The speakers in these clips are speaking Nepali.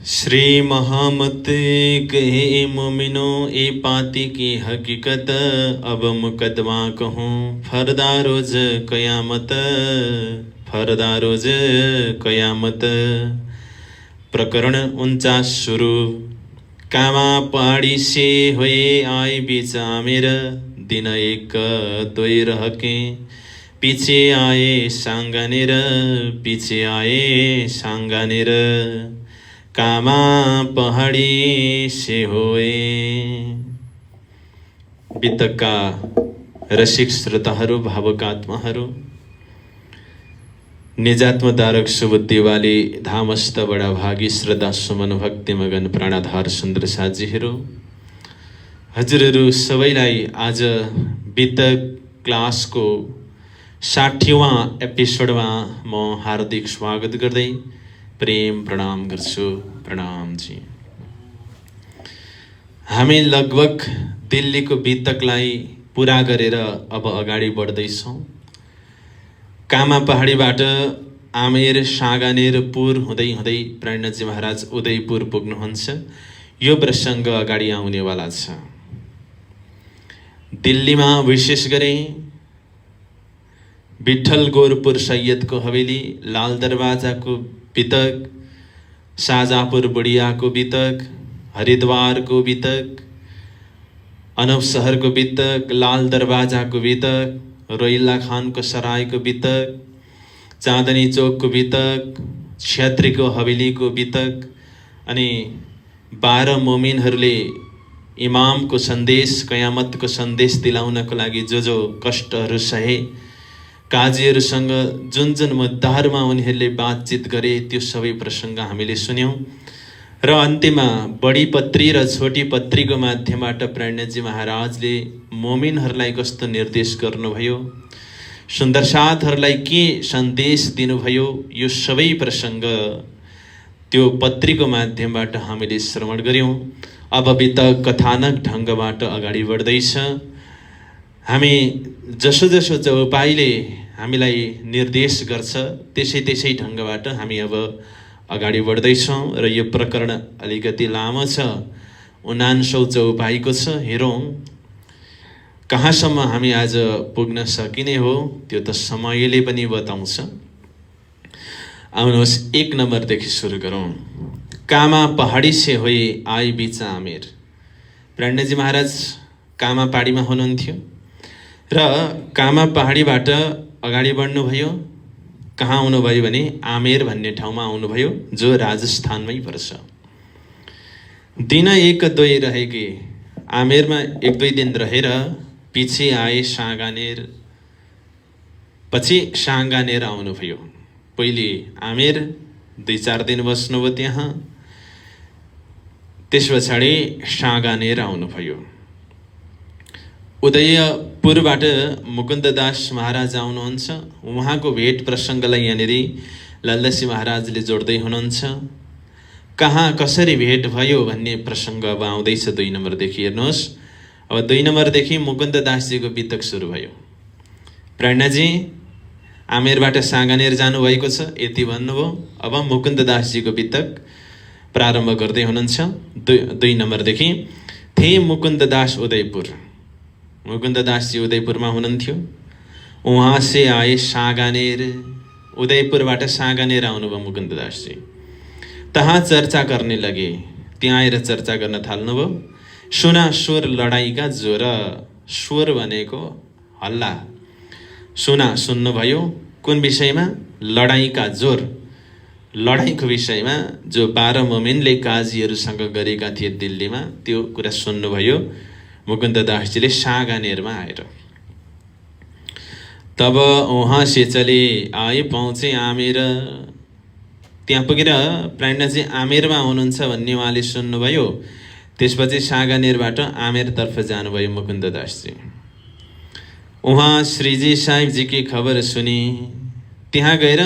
श्री महामत कहे मोमिनो ए पाती की हकीकत, अब मुकदमा कहूँ फरदा रोज कयामत, फरदा रोज कयामत। प्रकरण 49 शुरू। कामा पहाड़ी से हुए आए बीच आमिर, दिन एक दोई रहके पीछे आए सांगानेर, पीछे आए सांगानेर। कामा पहाडी से होए। बितका रसिक श्रोताहरू, भावुक आत्माहरू, निजात्मदारक सुबुद्धि वाली धामस्थ बडा भागी श्रद्धा सुमन भक्ति मगन प्राणाधार सुन्दर साथीहरू, हजुरहरू सबैलाई आज बितक क्लासको 60वां एपिसोडमा म हार्दिक स्वागत गर्दै प्रेम प्रणाम गर्छु। प्रणाम जी। हामी लगभग दिल्लीको बितकलाई पुरा गरेर अब अगाडि बढ्दैछौँ। कामा पहाडीबाट आमेर सागानेर पुर हुँदै हुँदै प्रणजी महाराज उदयपुर पुग्नुहुन्छ। यो प्रसङ्ग अगाडि आउनेवाला छ। दिल्लीमा विशेष गरी विठ्ठल गोरपुर सैयदको हवेली, लाल दरवाजाको बितक, शाहजहाँपुर बुढियाको बितक, हरिद्वारको बितक, अनब सहरको बितक, लाल दरवाजाको बितक, रोइल्ला खानको सरायको बितक, चाँदनी चौकको बितक, क्षेत्रीको हवेलीको बितक, अनि 12 मोमिनहरूले इमामको सन्देश, कयामतको सन्देश दिलाउनको लागि जो कष्टहरू सहे, काजीहरूसँग जुन जुन मुद्दाहरूमा उनीहरूले बातचित गरे, त्यो सबै प्रसङ्ग हामीले सुन्यौँ। र अन्त्यमा बडी पत्री र छोटी पत्रीको माध्यमबाट प्रणजी महाराजले मोमिनहरूलाई कस्तो निर्देश गर्नुभयो, सुन्दर साथहरूलाई के सन्देश दिनुभयो, यो सबै प्रसङ्ग त्यो पत्रीको माध्यमबाट हामीले श्रवण गऱ्यौँ। अब बितक कथानक ढङ्गबाट अगाडि बढ्दैछ। हामी जसो जसो चौपाईले हामीलाई निर्देश गर्छ त्यसै त्यसै ढङ्गबाट हामी अब अगाडि बढ्दैछौँ। र यो प्रकरण अलिकति लामो छ, 49औं चौपाईको छ। हेरौँ कहाँसम्म हामी आज पुग्न सकिने हो, त्यो त समयले पनि बताउँछ। आउनुहोस् 1 नम्बरदेखि सुरु गरौँ। कामा पहाडी से होए आई बिच आमेर। प्रणजी महाराज कामा पहाडीमा हुनुहुन्थ्यो र कामा पहाडीबाट अगाडि बढ्नुभयो। कहाँ आउनुभयो भने आमेर भन्ने ठाउँमा आउनुभयो, जो राजस्थानमै पर्छ। दिन 1-2 रहेकी आमेरमा 1-2 दिन रहेर पछि आए सांगानेर, पछि सांगानेर आउनुभयो। पहिले आमेर 2-4 दिन बस्नुभयो त्यहाँ, त्यस पछाडि सांगानेर आउनुभयो। उदयपुरबाट मुकुन्ददास महाराज आउनुहुन्छ। उहाँको भेट प्रसङ्गलाई यहाँनिर लल्लसी महाराजले जोड्दै हुनुहुन्छ। कहाँ कसरी भेट भयो भन्ने प्रसङ्ग अब आउँदैछ 2 नम्बरदेखि। हेर्नुहोस्, अब 2 नम्बरदेखि मुकुन्ददासजीको बितक सुरु भयो। प्रणजी आमेरबाट सांगानेर जानुभएको छ, यति भन्नुभयो। अब मुकुन्ददासजीको बितक प्रारम्भ गर्दै हुनुहुन्छ 2 नम्बरदेखि। थे मुकुन्ददास उदयपुर। मुकुन्ददासजी उदयपुरमा हुनुहुन्थ्यो। उहाँ से आए सांगानेर। उदयपुरबाट सांगानेर आउनुभयो मुकुन्ददासजी। तहाँ चर्चा गर्ने लगे, त्यहाँ आएर चर्चा गर्न थाल्नुभयो। सुना स्वर लडाइँका जोर। स्वर भनेको हल्ला। सुना सुन्नुभयो। कुन विषयमा? लडाइँका जोर। लडाइँको विषयमा जो 12 मोमिनले काजीहरूसँग गरेका थिए दिल्लीमा, त्यो कुरा सुन्नुभयो मुकुन्ददासजीले सांगानेरमा आएर। तब वहाँ से चले आए पहुँचे आमेर। त्यहाँ पुगेर प्रणजी आमेरमा हुनुहुन्छ भन्ने उहाँले सुन्नुभयो। त्यसपछि सांगानेरबाट आमेरतर्फ जानुभयो मुकुन्ददासजी। उहाँ श्रीजी साहिबजीकी खबर सुने। त्यहाँ गएर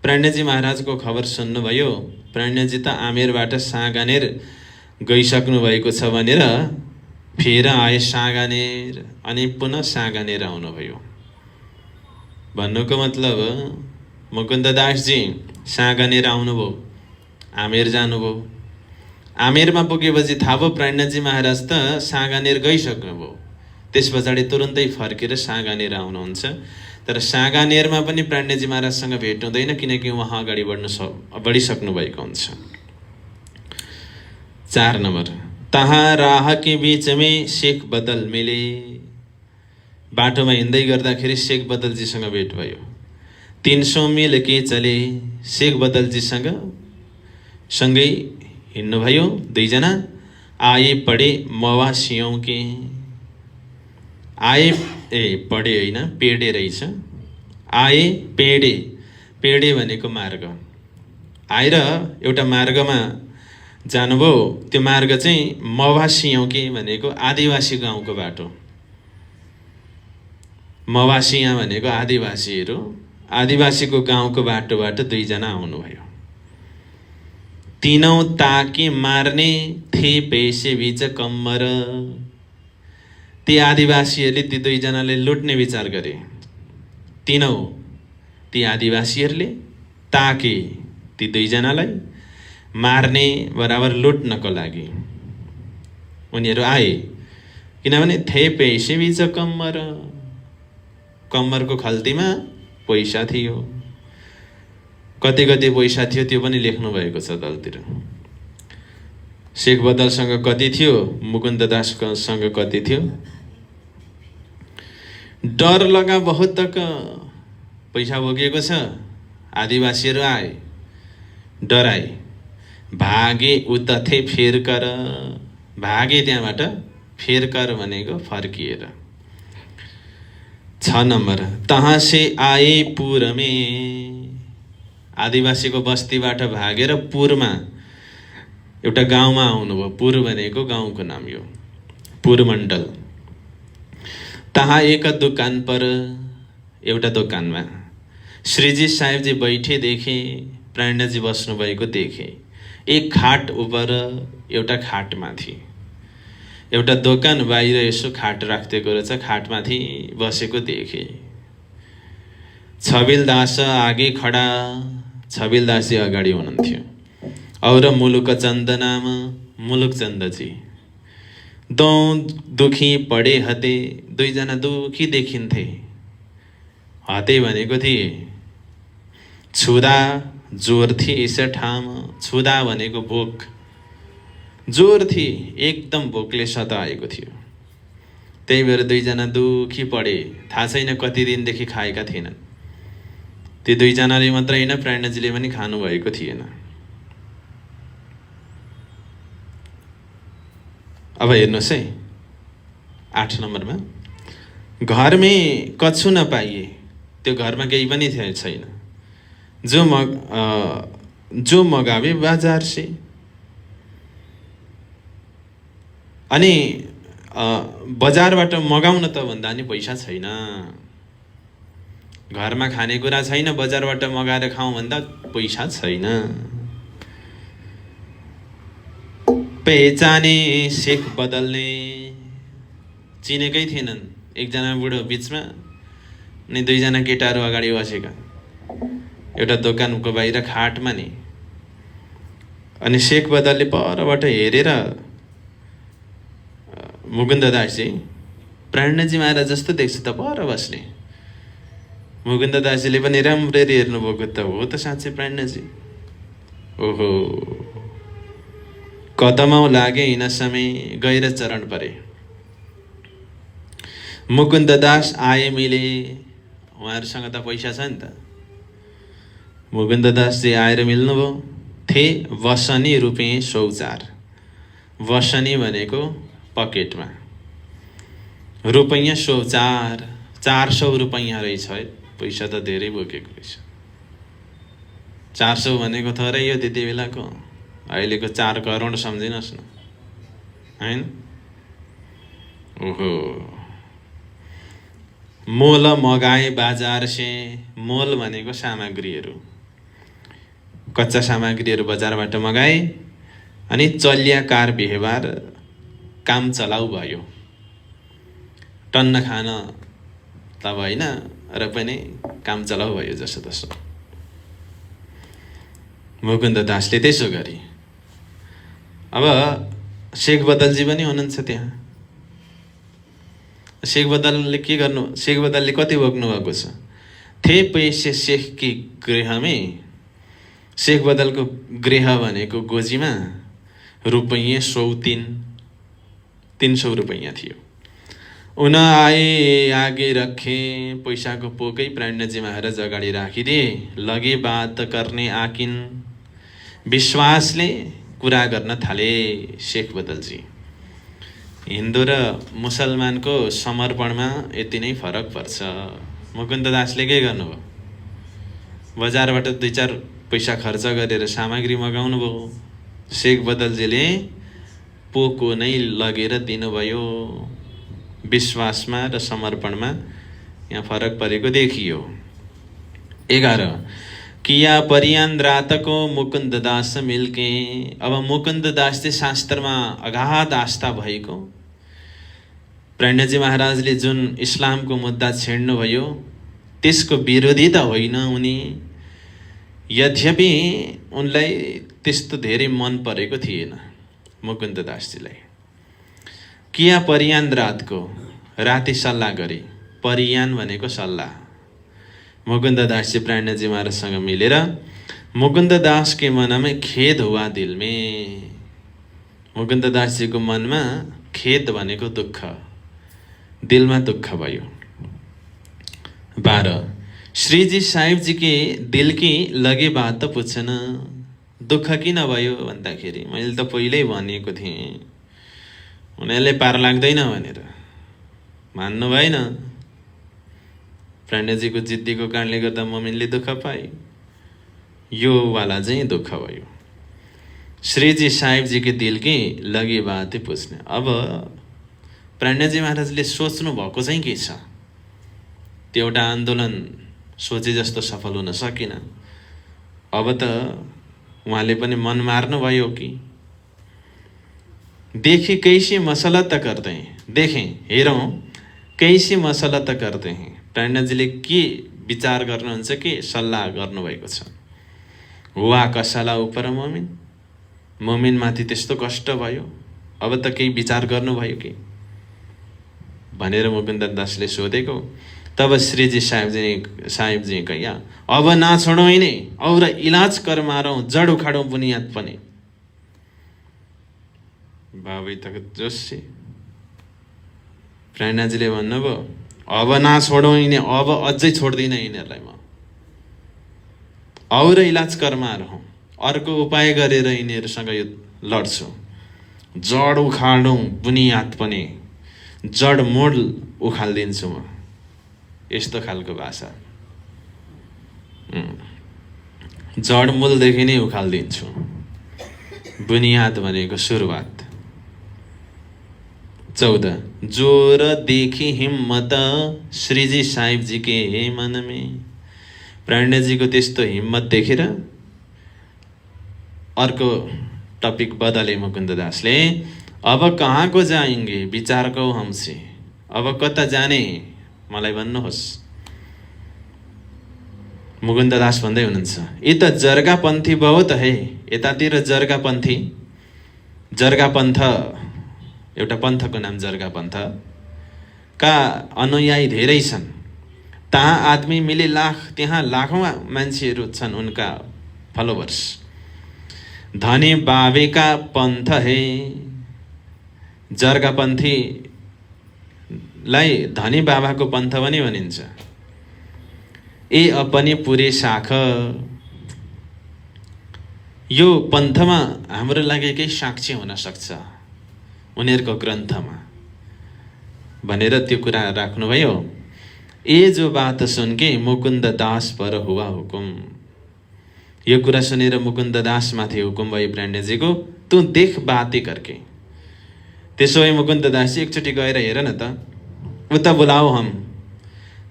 प्रणजी महाराजको खबर सुन्नुभयो। प्रणजी त आमेरबाट सांगानेर गइसक्नु भएको छ भनेर फेर आए सांगानेर, अनि पुनः सांगानेर आउनुभयो। भन्नुको मतलब मुकुन्ददासजी सांगानेर आउनुभयो। आमेर जानुभयो। आमेरमा पुगेपछि थाहा भयो प्राणनाथजी महाराज त साँगानेर गइसक्नुभयो। त्यस पछाडि तुरुन्तै फर्केर साँगानेर आउनुहुन्छ। तर साँगानेरमा पनि प्राणनाथजी महाराजसँग भेट हुँदैन, किनकि उहाँ अगाडि बढिसक्नु भएको हुन्छ। 4 नम्बर, तहाँ राह के बीच में शेख बदल मिले। बाटोमा हिँड्दै गर्दाखेरि शेख बदलजीसँग भेट भयो। 300 मिल के चले, शेख बदलजीसँग सँगै हिँड्नुभयो दुईजना। आए पढे मवासियों के, आए पढे होइन पेडे रहेछ। आए पेडे, पेडे भनेको मार्ग। आएर एउटा मार्गमा जानुभयो। त्यो मार्ग चाहिँ मवासियों के भनेको आदिवासी गाउँको बाटो। मवासिया भनेको आदिवासीहरू, आदिवासीको गाउँको बाटोबाट दुईजना आउनुभयो। तीनों ताके मार्ने थे पैसे बीच कम्मर। ती आदिवासीहरूले ती दुईजनाले लुट्ने विचार गरे। तीनों, ती आदिवासीहरूले ताके, ती दुईजनालाई मार्ने बराबर लुट्नको लागि उनीहरू आए। किनभने थे पैसे बीच कम्मर, कम्मरको खल्तीमा पैसा थियो। कति कति पैसा थियो त्यो पनि लेख्नु भएको छ तलतिर। शेख बदलसँग कति थियो, मुकुन्द दाससँग कति थियो। डर लगा बहुत तक, पैसा बोकेको छ। आदिवासीहरू आए, डराए। भागे उतथे फेर कर, भागे त्यहाँबाट, फेर कर भनेको फर्किएर। 6 नम्बर, तहाँ से आए पुर में। आदिवासीको बस्तीबाट भागेर पुरमा, एउटा गाउँमा आउनुभयो। पुर भनेको गाउँको नाम यो, पुर मण्डल। तहाँ एक दुकान पर, एउटा दोकानमा श्रीजी साहेबजी बैठे देखे, प्राणनाथजी बस्नु भएको देखे। एक खाट उपर, एउटा खाटमाथि। एउटा दोकान बाहिर यसो खाट राखिदिएको रहेछ, खाटमाथि बसेको देखे। छबिलदास आगे खडा, छबिलदासजी अगाडि हुनुहुन्थ्यो। और मुलुकचन्द नाम, मुलुकचन्दजी। दो दुखी पढे हते, दुईजना दुखी देखिन्थे। हते भनेको थिए छुदा जोर थिए इस ठाम। छुदा भनेको भोक, जोर थिए एकदम भोकले सताएको थियो। त्यही भएर दुईजना दुखी पढे। थाहा छैन कति दिनदेखि खाएका थिएनन्। ती दुईजनाले मात्रै होइन, प्राणनाथजीले पनि खानुभएको थिएन। अब हेर्नुहोस् है 8 नम्बरमा, घर में कछु न पाइए। त्यो घरमा केही पनि छैन। जो मगावे बाजार से। अनि बजारबाट मगाउन त भन्दा नि पैसा छैन। घरमा खानेकुरा छैन, बजारबाट मगाएर खाउँ भन्दा पैसा छैन। पहिचाने शेख बदल्ने, चिनेकै थिएनन्। एकजना बुढो बिचमा अनि दुईजना केटाहरू अगाडि बसेका, एउटा दोकानको बाहिर खाटमा नि। अनि शेख बदलले परबाट हेरेर, मुकुन्द दासजी प्राणनाथजी महाराज जस्तो देख्छ त पर बस्ने। मुकुन्द दासजीले पनि राम्ररी हेर्नुभएको त हो त साँच्चै प्राणनाथजी। ओहो, कदमौँ लागे हिँड समय, गएर चरण परे। मुकुन्द दास आए मिले, उहाँहरूसँग त पैसा छ नि त। मुकुन्द दासजी आएर मिल्नुभयो। थे वसनी रुपियाँ 100। वसनी भनेको पकेटमा, रुपैयाँ 100, 400 रुपैयाँ रहेछ है। पैसा त धेरै बोकेको रहेछ। 400 भनेको थोरै यो त्यति बेलाको, अहिलेको 4 करोड सम्झिनुहोस् न, हैन? ओहो, मोल मगाए बाजार से। मोल भनेको सामग्रीहरू, कच्चा सामग्रीहरू बजारबाट मगाए। अनि चल्याकार व्यवहार, काम चलाउ भयो। टन्न खान त भएन र पनि काम चलाउ भयो जसो तसो। मुकुन्द दासले त्यसो गरे। अब शेख बदलजी पनि हुनुहुन्छ त्यहाँ। शेख बदलले के गर्नु, शेख बदलले कति बोक्नु भएको छ, थे पैसे शेख की गृह में। शेख बदलको गृह भनेको गोजीमा रुपैयाँ 300 रुपैयाँ थियो। उन आए आगे रखे, पैसाको पोकै प्राणजी महाराज अगाडि राखिदिए। लगे बात गर्ने आकिन, विश्वासले कुरा गर्न थाले शेख बदलजी। हिन्दू र मुसलमानको समर्पणमा यति नै फरक पर्छ। मुकुन्द दासले के गर्नुभयो, बजारबाट 2-4 पैसा खर्च गरेर सामग्री मगाउनु भयो। शेख बदलजीले पोको नै लगेर दिनुभयो। विश्वासमा र समर्पणमा यहाँ फरक परेको देखियो। 11 किया परियान रातको मुकुन्द दास मिल्के। अब मुकुन्द दास चाहिँ शास्त्रमा अगाध आस्था भएको, प्राणजी महाराजले जुन इस्लामको मुद्दा छेड्नुभयो त्यसको विरोधी त होइन उनी, यद्यपि उनलाई त्यस्तो धेरै मन परेको थिएन मुकुन्द दासजीलाई। किया परियान रातको, राति सल्लाह गरे। परियान भनेको सल्लाह। मुकुन्द दासजी प्राणजी महाराजसँग मिलेर, मुकुन्द दास के मन में खेद हुआ दिल में। मुकुन्द दासजीको मनमा खेद भनेको दुःख, दिलमा दुःख भयो। 12 श्रीजी साहिब जी के दिल की लगे बात त पुछन। दुःख किन भयो भन्दाखेरि मैले त पहिल्यै भनेको थिएँ, उनीहरूले पार लाग्दैन भनेर मान्नु भएन। प्राणजीको जिद्दीको कारणले गर्दा मोमिनले दुःख पाए, यो वाला चाहिँ दुःख भयो। श्रीजी साहिब जी के दिल की लगे बात पुछ्ने। अब प्राणजी महाराजले सोच्नु भएको चाहिँ के छ, त्यो एउटा आन्दोलन सोचे जस्तो सफल हुन सकिन। अब त उहाँले पनि मन मार्नु भयो कि देखे कैसी मसलत करते हैं, देखें हेरौँ कैसी मसलत करते हैं। प्राणजीले के विचार गर्नुहुन्छ कि सल्लाह गर्नुभएको छ। हुआ कसला उपर मोमिन, मोमिन माथि त्यस्तो कष्ट भयो, अब त केही विचार गर्नुभयो कि भनेर मुकुन्द दासले सोधेको। तब श्रीजी साहिब जी कहिया, अब ना छोडौँ इन्हें और इलाज कर मारौँ, जड़ उखाडौँ बुनियाद पनि। बाबै तक जोशी प्राणजीले भन्नुभयो, अब ना छोडौँ इन्हें, अब अझै छोड्दिन यिनीहरूलाई म, और इलाज कर मारौँ, अर्को उपाय गरेर यिनीहरूसँग यो लड्छु, जड उखाडौँ बुनियाद पनि, जड मोड उखाल्दिन्छु म। यस्तो खालको भाषा, जड मूलदेखि नै उखाल्दिन्छु, बुनियाद भनेको सुरुवात। 14 जोर देखी हिम्मत श्रीजी साहिब जी के मन में। प्राणजीको त्यस्तो हिम्मत देखेर अर्को टपिक बदले मुकुन्द दासले। अब कहाँ को जाएंगे विचार को हमसे, अब कता जाने मलाई भन्नुहोस्। मुकुन्द दास भन्दै हुनुहुन्छ, यी त जर्गापन्थी बहुत है, यतातिर जर्गापन्थी, जर्गापन्थ एउटा पन्थको नाम जर्गापन्थ का अनुयायी धेरै छन्। तहाँ आदमी मिले लाख, त्यहाँ लाखौं मान्छेहरू छन् उनका फलोवर्स। धनी बाबे का पंथ है, जर्गापन्थीलाई धनी बाबाको पन्थ पनि भनिन्छ। ए अपने पुरे शाख, यो पन्थमा हाम्रो लागि केही साक्षी हुन सक्छ उनीहरूको ग्रन्थमा भनेर त्यो कुरा राख्नुभयो। ए जो बात सुन के मुकुन्द दास पर हुआ हुकुम, यो कुरा सुनेर मुकुन्द दास माथि हुकुम भयो प्राणजीको, तू देख बाते करके। त्यसो भए मुकुन्द दास एकचोटि गएर हेर न त, उता बोलाऊ हम,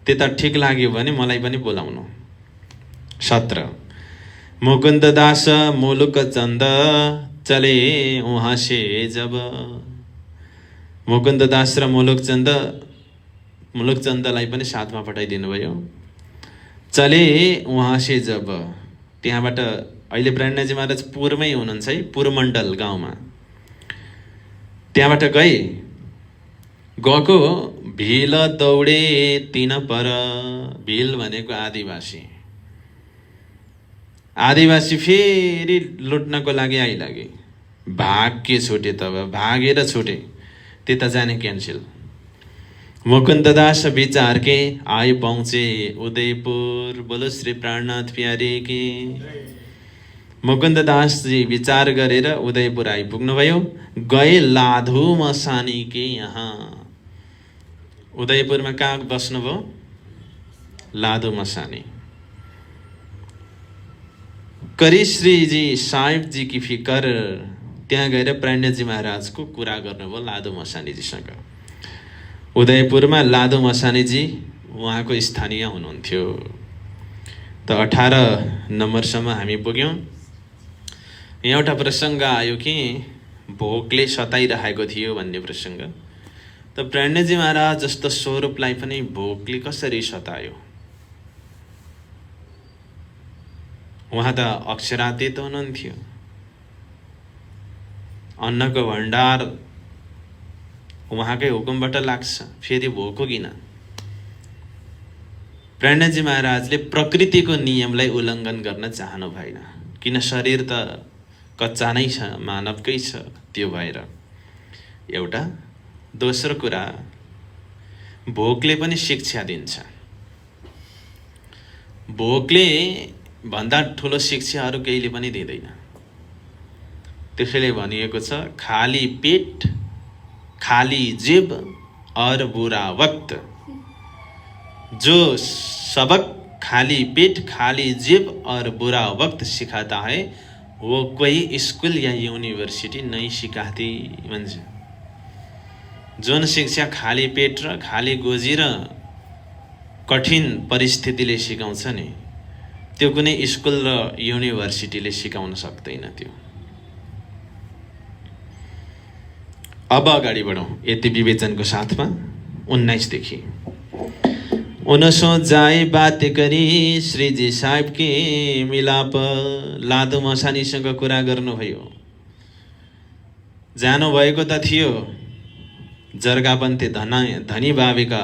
त्यता ठिक लाग्यो भने मलाई पनि बोलाउनु। 17 मुकुन्द दास मुलुक चन्द चले वहाँ से जब। मुकुन्द दास र मुलुकचन्दलाई पनि साथमा पठाइदिनु भयो। चले वहाँ से जब, त्यहाँबाट अहिले प्राणजी महाराज पुरमै हुनुहुन्छ है, पुरमण्डल गाउँमा। त्यहाँबाट गएको भिल दौडे तिन पर। भिल भनेको आदिवासी। आदिवासी फेरि लुट्नको लागि आइलागे। भाग्य छुटे, तब भागेर छुटे, त्यता जाने क्यान्सिल। मुकुन्ददास विचार के आइ पहुँचे उदयपुर। बोलो श्री प्राणनाथ प्यारे की। मुकुन्ददास जी विचार गरेर उदयपुर आइपुग्नुभयो। गए लाधु मसानी के यहाँ। उदयपुरमा कहाँ बस्नुभयो? लाधु मसानी। करी श्रीजी साहेब जी की फिकर। त्यहाँ गएर प्राणजी महाराजको कुरा गर्नुभयो लाधु मसानीजीसँग। उदयपुरमा लाधु मसानीजी उहाँको स्थानीय हुनुहुन्थ्यो। त 18 नम्बरसम्म हामी पुग्यौँ। यहाँ एउटा प्रसङ्ग आयो कि भोकले सताइरहेको थियो भन्ने प्रसङ्ग। त प्राणजी महाराज जस्तो स्वरूपलाई पनि भोकले कसरी सतायो? उहाँ त अक्षरातीत हुनुहुन्थ्यो। अन्नको भण्डार उहाँकै हुकुमबाट लाग्छ, फेरि भोको किन? प्राणजी महाराजले प्रकृतिको नियमलाई उल्लङ्घन गर्न चाहनु भएन, किन शरीर त कच्चा नै छ, मानवकै छ। त्यो भएर एउटा। दोस्रो कुरा, भोकले पनि शिक्षा दिन्छ। भोकले भन्दा ठुलो शिक्षा अरू केहीले पनि दिँदैन। त्यसैले भनिएको छ, खाली पेट खाली जिब और बुरा वक्त। जो सबक खाली पेट खाली जिब और बुरा वक्त सिखाता है वो कोई स्कूल या यूनिवर्सिटी नहीं सिकाती भन्छ। जुन शिक्षा खाली पेट र खाली गोजी र कठिन परिस्थितिले सिकाउँछ नि, त्यो कुनै स्कुल र युनिभर्सिटीले सिकाउन सक्दैन। त्यो अब अगाडि बढौँ यति विवेचनको साथमा। 19 देखि 19 जाए बात गरी श्रीजी साहेब के मिलाप। लाधु मसानीसँग कुरा गर्नुभयो। जानुभएको त थियो जर्गापन्थी धनी बाबेका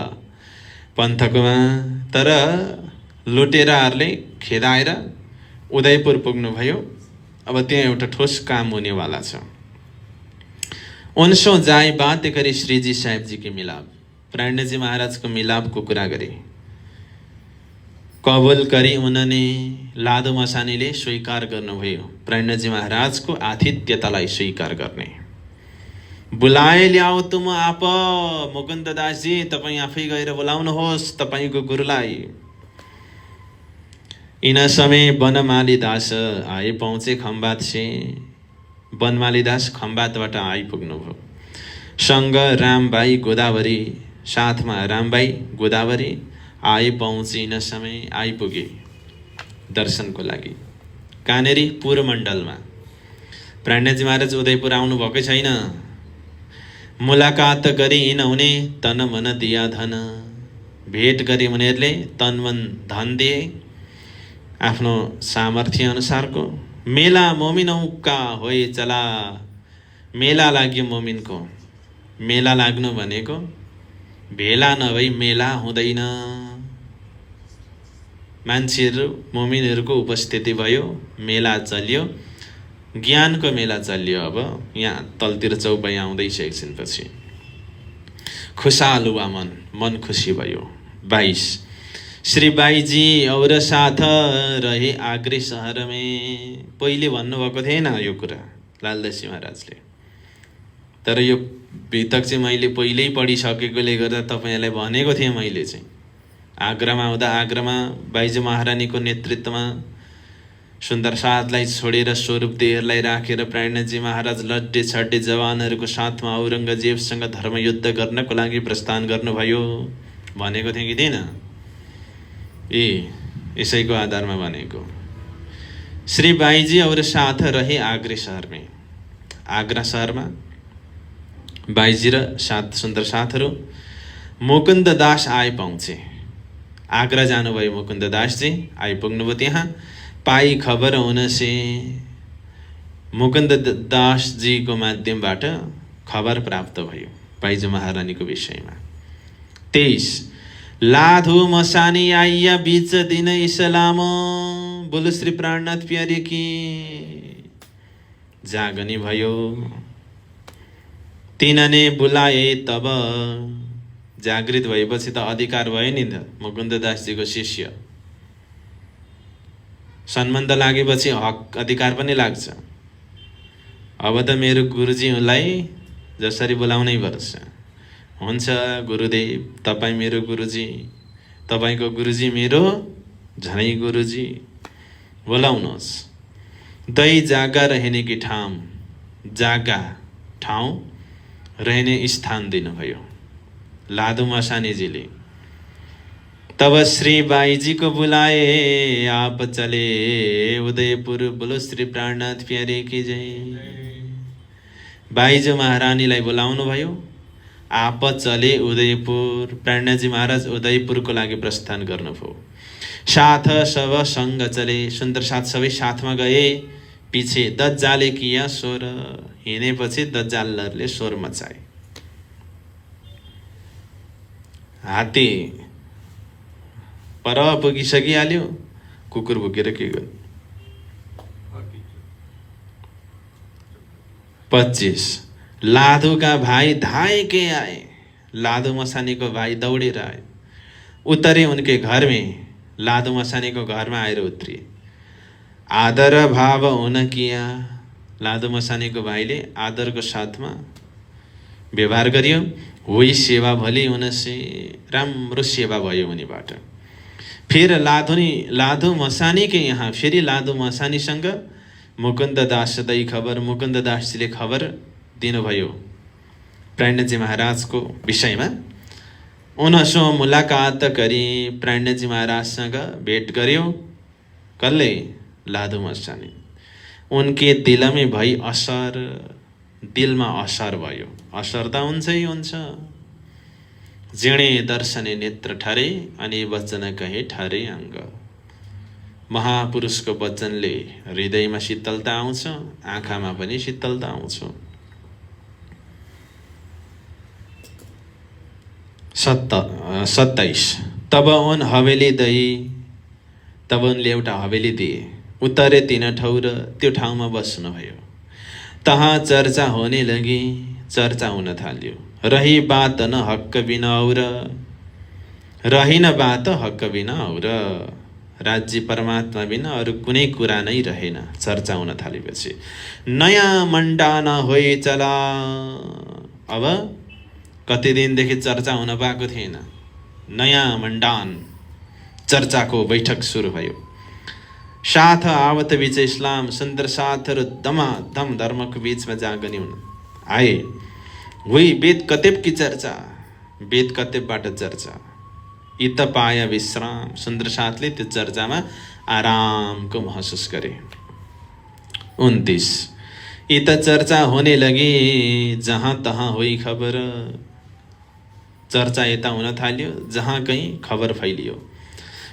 पन्थकमा, तर लुटेराहरूले खेदाएर उदयपुर पुग्नुभयो। अब त्यहाँ एउटा ठोस काम हुनेवाला छ। 19 जाए बात गरी श्रीजी साहेब जी के मिलाप। प्राणजी महाराजको मिलापको कुरा गरे। कबुल गरी उनले लाधु मसानीले स्वीकार गर्नुभयो। प्राणजी महाराजको आतिथ्यतालाई स्वीकार गर्ने। बुलाए ल्याओ तुम आप। मुकुन्ददास जी, तपाईँ आफै गएर बोलाउनुहोस् तपाईँको गुरुलाई। इन समय बनमाली दास आए पहुँचे खम्बात से। बनमाली दास खम्बातबाट आइपुग्नुभयो। सँग रामबाई गोदावरी, साथमा रामबाई गोदावरी आए पहुँचे। इन समय आइपुगे दर्शनको लागि। कहाँनेरि? पुरमण्डलमा। प्राणजी महाराज उदयपुर आउनुभएकै छैन। मुलाकात गरी यिनहुने तन मन दिया धन। भेट गरी उनीहरूले तन मन धन दिए आफ्नो सामर्थ्य अनुसारको। मेला मोमिनौ का होए चला। मेला लाग्यो मोमिनको। मेला लाग्नु भनेको भेला नभई मेला हुँदैन। मान्छेहरू मोमिनहरूको उपस्थिति भयो, मेला चल्यो, ज्ञानको मेला चल्यो। अब यहाँ तलतिर चौपाई आउँदैछ एकछिनपछि। खुशाल हुआ मन खुसी भयो। 22 श्री बाईजी और साथ रहे आग्रे शहर में। पहिले भन्नुभएको थिएन यो कुरा लालदासी महाराजले, तर यो भितक चाहिँ मैले पहिल्यै पढिसकेकोले गर्दा तपाईँहरूलाई भनेको थिएँ। मैले चाहिँ आग्रामा हुँदा आग्रामा बाईजी महारानीको नेतृत्वमा सुन्दर साथलाई छोडेर स्वरूपदेहलाई राखेर प्राणजी महाराज लड्डे छड्डे जवानहरूको साथमा औरङ्गजेबसँग धर्मयुद्ध गर्नको लागि प्रस्थान गर्नुभयो भनेको थिएँ कि थिएन? यसैको आधारमा भनेको। श्री बाईजी और साथ रहे आग्रे शहर में। आग्रा शहरमा बाईजी र 7 सुन्दर साथहरू। मुकुन्ददास आए पहुँचे। आग्रा जानुभयो मुकुन्ददासजी, आइपुग्नुभयो त्यहाँ। पाई खबर हुन से मुकुन्द दास जीको माध्यमबाट खबर प्राप्त भयो बाइजो महारानीको विषयमा। 23 लाधो मसानी आइया बीच दिन इस्लाम बोलो श्री प्राणनाथ प्यारे की जागनी भयो। तिनले बुलाए तब जागृत भएपछि त अधिकार भयो नि त मुकुन्द दासजीको शिष्य। सम्बन्ध लागेपछि हक अधिकार पनि लाग्छ। अब त मेरो गुरुजीलाई जसरी बोलाउनै पर्छ। हुन्छ गुरुदेव, तपाईँ मेरो गुरुजी, तपाईँको गुरुजी मेरो झनै गुरुजी, बोलाउनुहोस्। दै जागा रहने की ठाम, जागा ठाउँ रहने स्थान दिनुभयो लाधो मसानीजीले। तब श्री बाईजी को बुलाए आप चले उदयपुर बोलो श्री प्राणनाथ प्यारे की जय। बाईजी महारानीलाई बोलाउनु भयो। आप चले उदयपुर, प्राणनाथजी महाराज उदयपुरको लागि प्रस्थान गर्नुभयो। साथ सब सँग चले, सुन्दर साथ सबै साथमा गए। पछि दज्जाले किया स्वर, हिँडेपछि दज्जालहरूले स्वर मचाए। हात्ती पर पुगिसकिहाल्यो, कुकुर भुकेर के गर्नु। 25 लाधो का भाई धाए के आए, लाधो मसानी को भाई दौड़ेर आए। उतरे उनके घर में, लाधो मसानी को घर में आएर उत्रिए। आदर भाव हुन किया, लाधो मसानी को भाईले आदर को साथ में व्यवहार गरियो। वही सेवा भली उनसे, राम्रो सेवा भयो उनीबाट। फिर लाधो मसानी के यहाँ फेरि लाधो मसानीसँग मुकुन्द दास दै खबर, मुकुन्द दासजीले खबर दिनुभयो प्राणनाथजी महाराजको विषयमा। उनसो मुलाकात गरी प्राणनाथजी महाराजसँग भेट गर्यो। कसले? लाधो मसानी। उनके दिलमै भई असर, दिलमा असर भयो। असर त हुन्छै हुन्छ। जिणे दर्शने नेत्र ठरे अनि वचन कहे ठरे अङ्ग। महापुरुषको वचनले हृदयमा शीतलता आउँछ, आँखामा पनि शीतलता आउँछ। 27 तब उन हवेली दई, तब उनले एउटा हवेली दिए। उतरे तीन ठाउँ र त्यो ठाउँमा बस्नुभयो। तहाँ चर्चा होने लगी, चर्चा हुन थाल्यो। रही बात न हक्क बिना और, रहिन बात हक्क बिना और। राज्य परमात्मा बिना अरू कुनै कुरा नै रहेन। चर्चा हुन थालेपछि नयाँ मण्डान होइ चला। अब कति दिनदेखि चर्चा हुन पाएको थिएन। नयाँ मण्डान, चर्चाको बैठक सुरु भयो। साथ आवत बीच इस्लाम, सुन्दर साथहरू दमादम धर्मको बीचमा जागनी हुन आए। वही वेद कतेब की चर्चा, वेद कतेबबाट चर्चा। इत पाया विश्राम, सुन्दर साथले त्यो चर्चामा आरामको महसुस गरे। 29 इत चर्चा होने लगी, जहाँ तहाँ हुई खबर। चर्चा यता हुन थाल्यो, जहाँ कहीँ खबर फैलियो।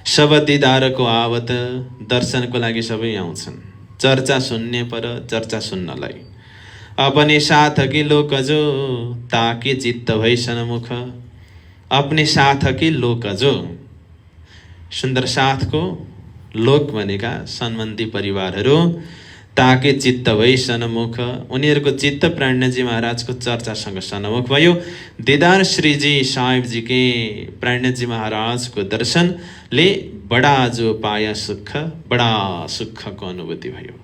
सब दिदारको आवत, दर्शनको लागि सबै आउँछन्। चर्चा सुन्ने पर चर्चा सुन्नलाई। अपने साथ कि लोक जो, ताकि चित्त भई सन्मुख। अपने साथ कि लोक जो, सुन्दर साथको लोक भनेका सम्बन्धी परिवारहरू। ताकि चित्त भई सन्मुख, उनीहरूको चित्त प्राणनाथजी महाराजको चर्चासँग सन्मुख भयो। दिदार श्रीजी साहेबजी के, प्राणनाथजी महाराजको दर्शनले बडा जो पाया सुख, बडा सुखको अनुभूति भयो।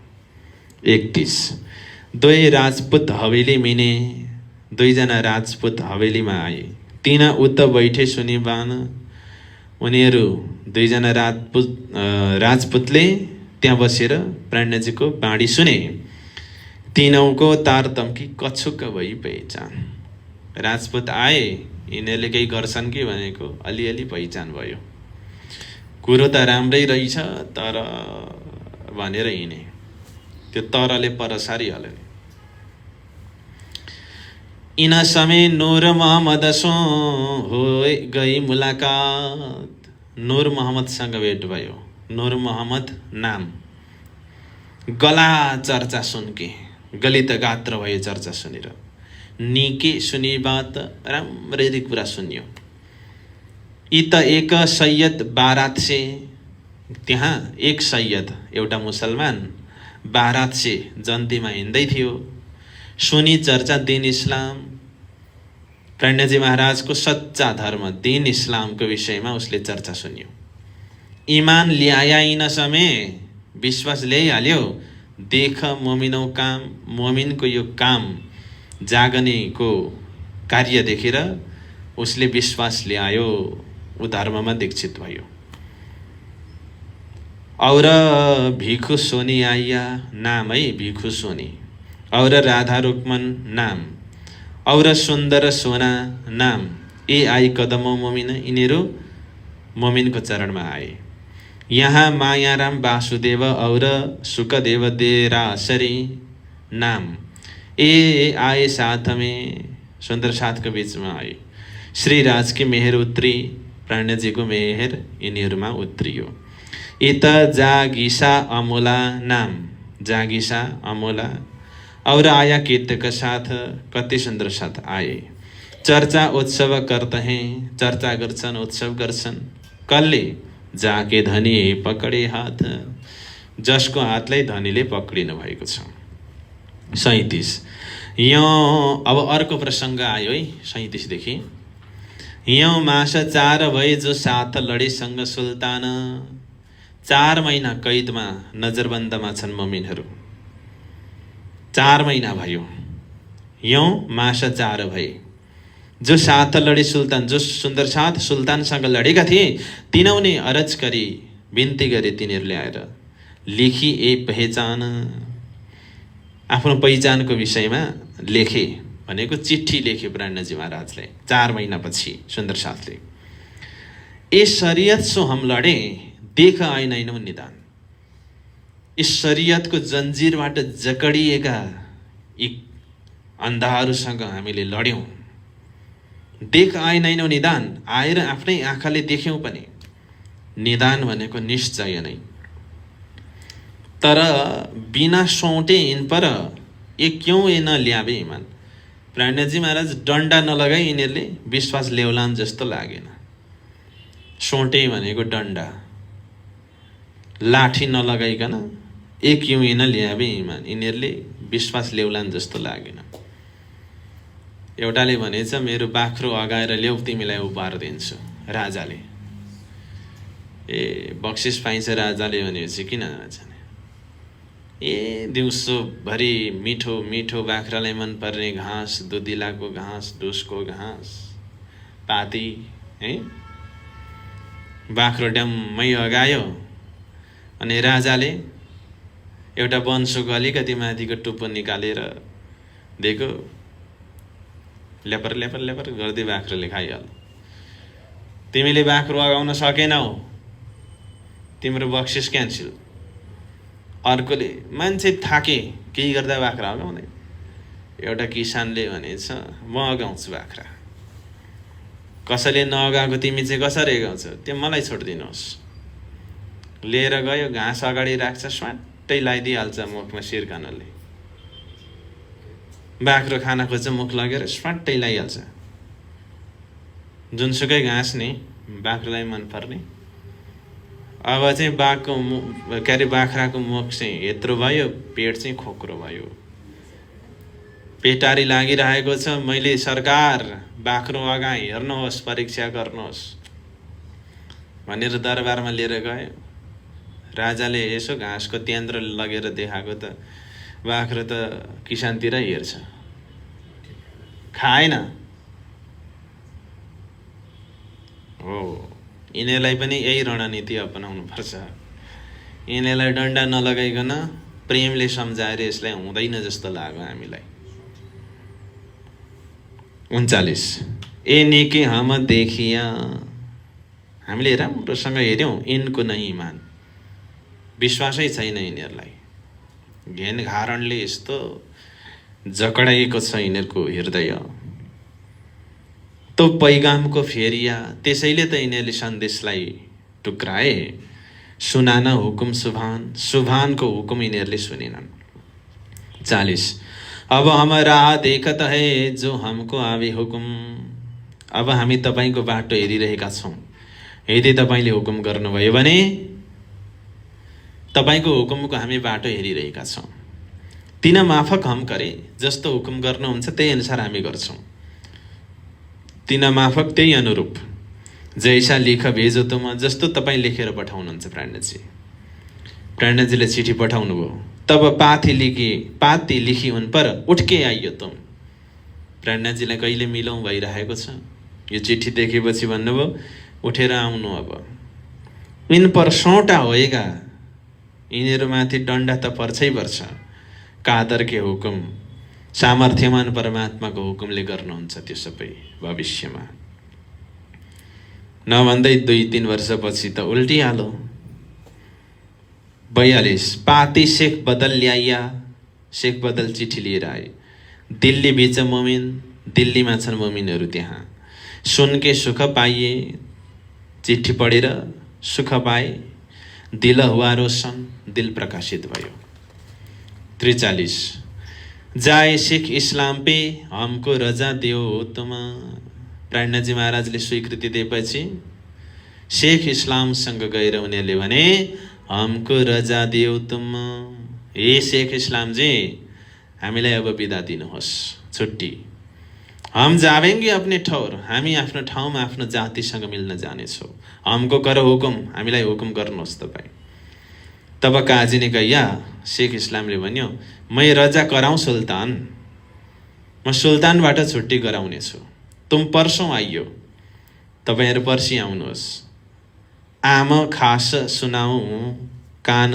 31 दुई राजपूत हवेली मिने, दुईजना राजपूत हवेलीमा आए। तीन उत बैठे सुनिबान, उनीहरू दुईजना राजपूतले त्यहाँ बसेर प्राणनाथजीको बाणी सुने। तीनौको तारतम्की कछुक भई पहिचान। राजपूत आए, यिनीहरूले केही गर्छन् कि भनेको अलिअलि पहिचान भयो। कुरो त राम्रै रहेछ तर भनेर हिँडे। त्यो तरले पर सारिहाल्यो। इन समय नूर मोहम्मद सो हो गई मुलाकात। नूर मोहम्मदसँग भेट भयो। नूर मोहम्मद नाम गला चर्चा सुनके गलित गात्र भए चर्चा सुनेर निके सुनी बात राम्ररी कुरा सुन्यो। यी त एक सैयद बारात से, त्यहाँ एक सैयद एउटा मुसलमान बारात से जन्तीमा हिँड्दै थियो। सुनी चर्चा दिन इस्लाम, प्रणजी महाराजको सच्चा धर्म दिन इस्लामको विषयमा उसले चर्चा सुन्यो। इमान ल्याया न समय विश्वास ल्याइहाल्यो। देख मोमिनौ काम, मोमिनको यो काम जागनेको कार्य देखेर उसले विश्वास ल्यायो, ऊ धर्ममा दीक्षित भयो। और भिखु सोनी आइया, नाम है भिखु सोनी। और राधा रुक्मन नाम, और सुन्दर सोना नाम। ए आई कदमों मोमिन, यिनीहरू मोमिनको चरणमा आए। यहाँ मायाराम वासुदेव और सुखदेव देरासरी नाम, ए आए साथ में, सुंदर साथ के बीच में आए। श्री राज की मेहर उत्तरी, प्राण जी को मेहर यिनीहरूमा उत्रियो। इत जागिसा अमोला नाम, जागिसा अमोला। और आया कीर्त का साथ, कति सुंदर साथ आए। चर्चा उत्सव करते हैं, चर्चा गर्छन्, उत्सव गर्छन्। कसले? जाके धनी पकडे हात, जसको हातलाई धनीले पक्रिनु भएको छ। 37 यहाँ अब अर्को प्रसङ्ग आयो है 37 देखि। यहाँ मास 4 भए जो साथ लडेसँग सुल्तान। 4 महिना कैदमा नजरबन्दमा छन् मोमिनहरू। 4 महिना भयो। यहाँ मास 4 भए जो साथ लडे सुल्तान, जो सुन्दर साथ सुल्तानसँग लडेका थिए, तिनौने अरज गरी बिन्ती गरे। तिनीहरूले आएर लेखी ए पहिचान, आफ्नो पहिचानको विषयमा लेखे भनेको चिठी लेखे प्राणजी महाराजलाई 4 महिनापछि सुन्दर साथले। ए शरीयत सो हम लडे, देख आएनैनौँ निदान। यस शरीयतको जन्जिरबाट जकडिएका यी अन्धाहरूसँग हामीले लड्यौँ। देख आएनैनौँ निदान, आएर आफ्नै आँखाले देख्यौँ पनि। निदान भनेको निश्चय नै। तर बिना सोटे इन पर ये क्यों ये न ल्याबे इमान। प्राणजी महाराज डन्डा नलगाई यिनीहरूले विश्वास ल्याउलान् जस्तो लागेन। सोटे भनेको डन्डा, लाठी नलगाइकन ए क्यों ये न ल्याबे इमान, यिनीहरूले विश्वास ल्याउलान् जस्तो लागेन। एउटाले भनेछ मेरो बाख्रो अगाएर ल्याउ, तिमीलाई उपहार दिन्छु। राजाले ए बक्सिस पाइन्छ राजाले भनेपछि किन जाने। ए दिउँसोभरि मिठो मिठो बाख्रालाई मन पर्ने घाँस, दुधिलाको घाँस, डुसको घाँस, पाती है, बाख्रो ड्याम्मै अगायो। अनि राजाले एउटा वंशको अलिकति माथिको टुप्पो निकालेर दिएको, ल्यापर ल्यापर ल्यापर गर्दै बाख्रोले खाइहाल्यो। तिमीले बाख्रो अगाउन सकेनौ, तिम्रो बक्सिस क्यान्सल। अर्कोले मान्छे थाके केही गर्दा बाख्रा अगाउँदै। एउटा किसानले भनेछ म अगाउँछु बाख्रा। कसैले नअगाएको तिमी चाहिँ कसरी अगाउँछौ, त्यो मलाई छोडिदिनुहोस्। लिएर गयो, घाँस अगाडि राख्छ, स्वाट्टै लगाइदिइहाल्छ मुखमा सिर्कानले। बाख्रो खाना खोज्छ, मुख लगेर स्वाट्टै लगाइहाल्छ। जुनसुकै घाँस नि बाख्रोलाई मनपर्ने। अब चाहिँ बाघको के अरे बाख्राको मुख चाहिँ यत्रो भयो, पेट चाहिँ खोक्रो भयो। पेटारी लागिरहेको छ। मैले सरकार बाख्रो अगाएँ, हेर्नुहोस्, परीक्षा गर्नुहोस् भनेर दरबारमा लिएर गयो। राजाले यसो घाँसको त्यन्द्र लगेर देखाएको त बाख्रो त किसानतिर हेर्छ, खाएन। हो, यिनीहरूलाई पनि यही रणनीति अपनाउनु पर्छ। यिनीहरूलाई डन्डा नलगाइकन प्रेमले सम्झाएर यसलाई हुँदैन जस्तो लाग्यो हामीलाई। 39 ए नेके हम देखिया, हामीले राम्रोसँग हेर्यौँ। यिनको नै इमान, विश्वासै छैन यिनीहरूलाई। घेन घारणले यस्तो जकडाइएको छ यिनीहरूको हृदय। तो पैगामको फेरिया, त्यसैले त यिनीहरूले सन्देशलाई टुक्राए। सुनान हुकुम सुभान, सुभानको हुकुम यिनीहरूले सुनेनन्। 40 अब हम राह देखत है जो हमको आवे हुकुम। अब हामी तपाईँको बाटो हेरिरहेका छौँ। यदि तपाईँले हुकुम गर्नुभयो भने तपाईँको हुकुमको हामी बाटो हेरिरहेका छौँ। तिन माफक हम करे, जस्तो हुकुम गर्नुहुन्छ त्यही अनुसार हामी गर्छौँ। तिन माफक त्यही अनुरूप, जैसा लिख भेजो तुम, जस्तो तपाईँ लेखेर पठाउनुहुन्छ। प्राणजीले चिठी पठाउनु भयो। तब पाती लिखी उन पर उठके आइयो तुम। प्राणजीलाई कहिले मिलौँ भइरहेको छ। यो चिठी देखेपछि भन्नुभयो उठेर आउनु। अब इन पर सौटा होएगा, यिनीहरूमाथि डन्डा त पर्छै पर्छ। कादर के हुकुम, सामर्थ्यमान परमात्माको हुकुमले गर्नुहुन्छ त्यो सबै भविष्यमा। नभन्दै 2-3 वर्षपछि त उल्टिहाल्यो। 42 पाती शेख बदल ल्याइया, शेख बदल चिठी लिएर आए। दिल्ली बीच मोमिन, दिल्लीमा छन् मोमिनहरू त्यहाँ। सुनके सुख पाइए, चिठी पढेर सुख पाए। दिल हुआ रोशन, दिल प्रकाशित भयो। 43 जाए सिख इस्लाम पे हमको रजा दियो तुम। प्राणजी महाराजले स्वीकृति दिएपछि शेख इस्लामसँग गएर उनीहरूले भने हमको रजा दियो तुम। हे शेख इस्लामजी, हामीलाई अब बिदा दिनुहोस्, छुट्टी। हम जावेंगे अपने ठौर, हामी आफ्नो ठाउँमा आफ्नो जातिसँग मिल्न जानेछौँ। हमको करो हुकुम, हामीलाई हुकुम गर्नुहोस् तपाईँ। तब काजी ने कहिया, शेख इस्लामले भन्यो मै रजा कराउँ सुल्तान, म सुल्तानबाट छुट्टी गराउने छु। तुम पर्सौँ आइयो, तपाईँहरू पर्सि आउनुहोस्। आम खास सुनाऊ कान,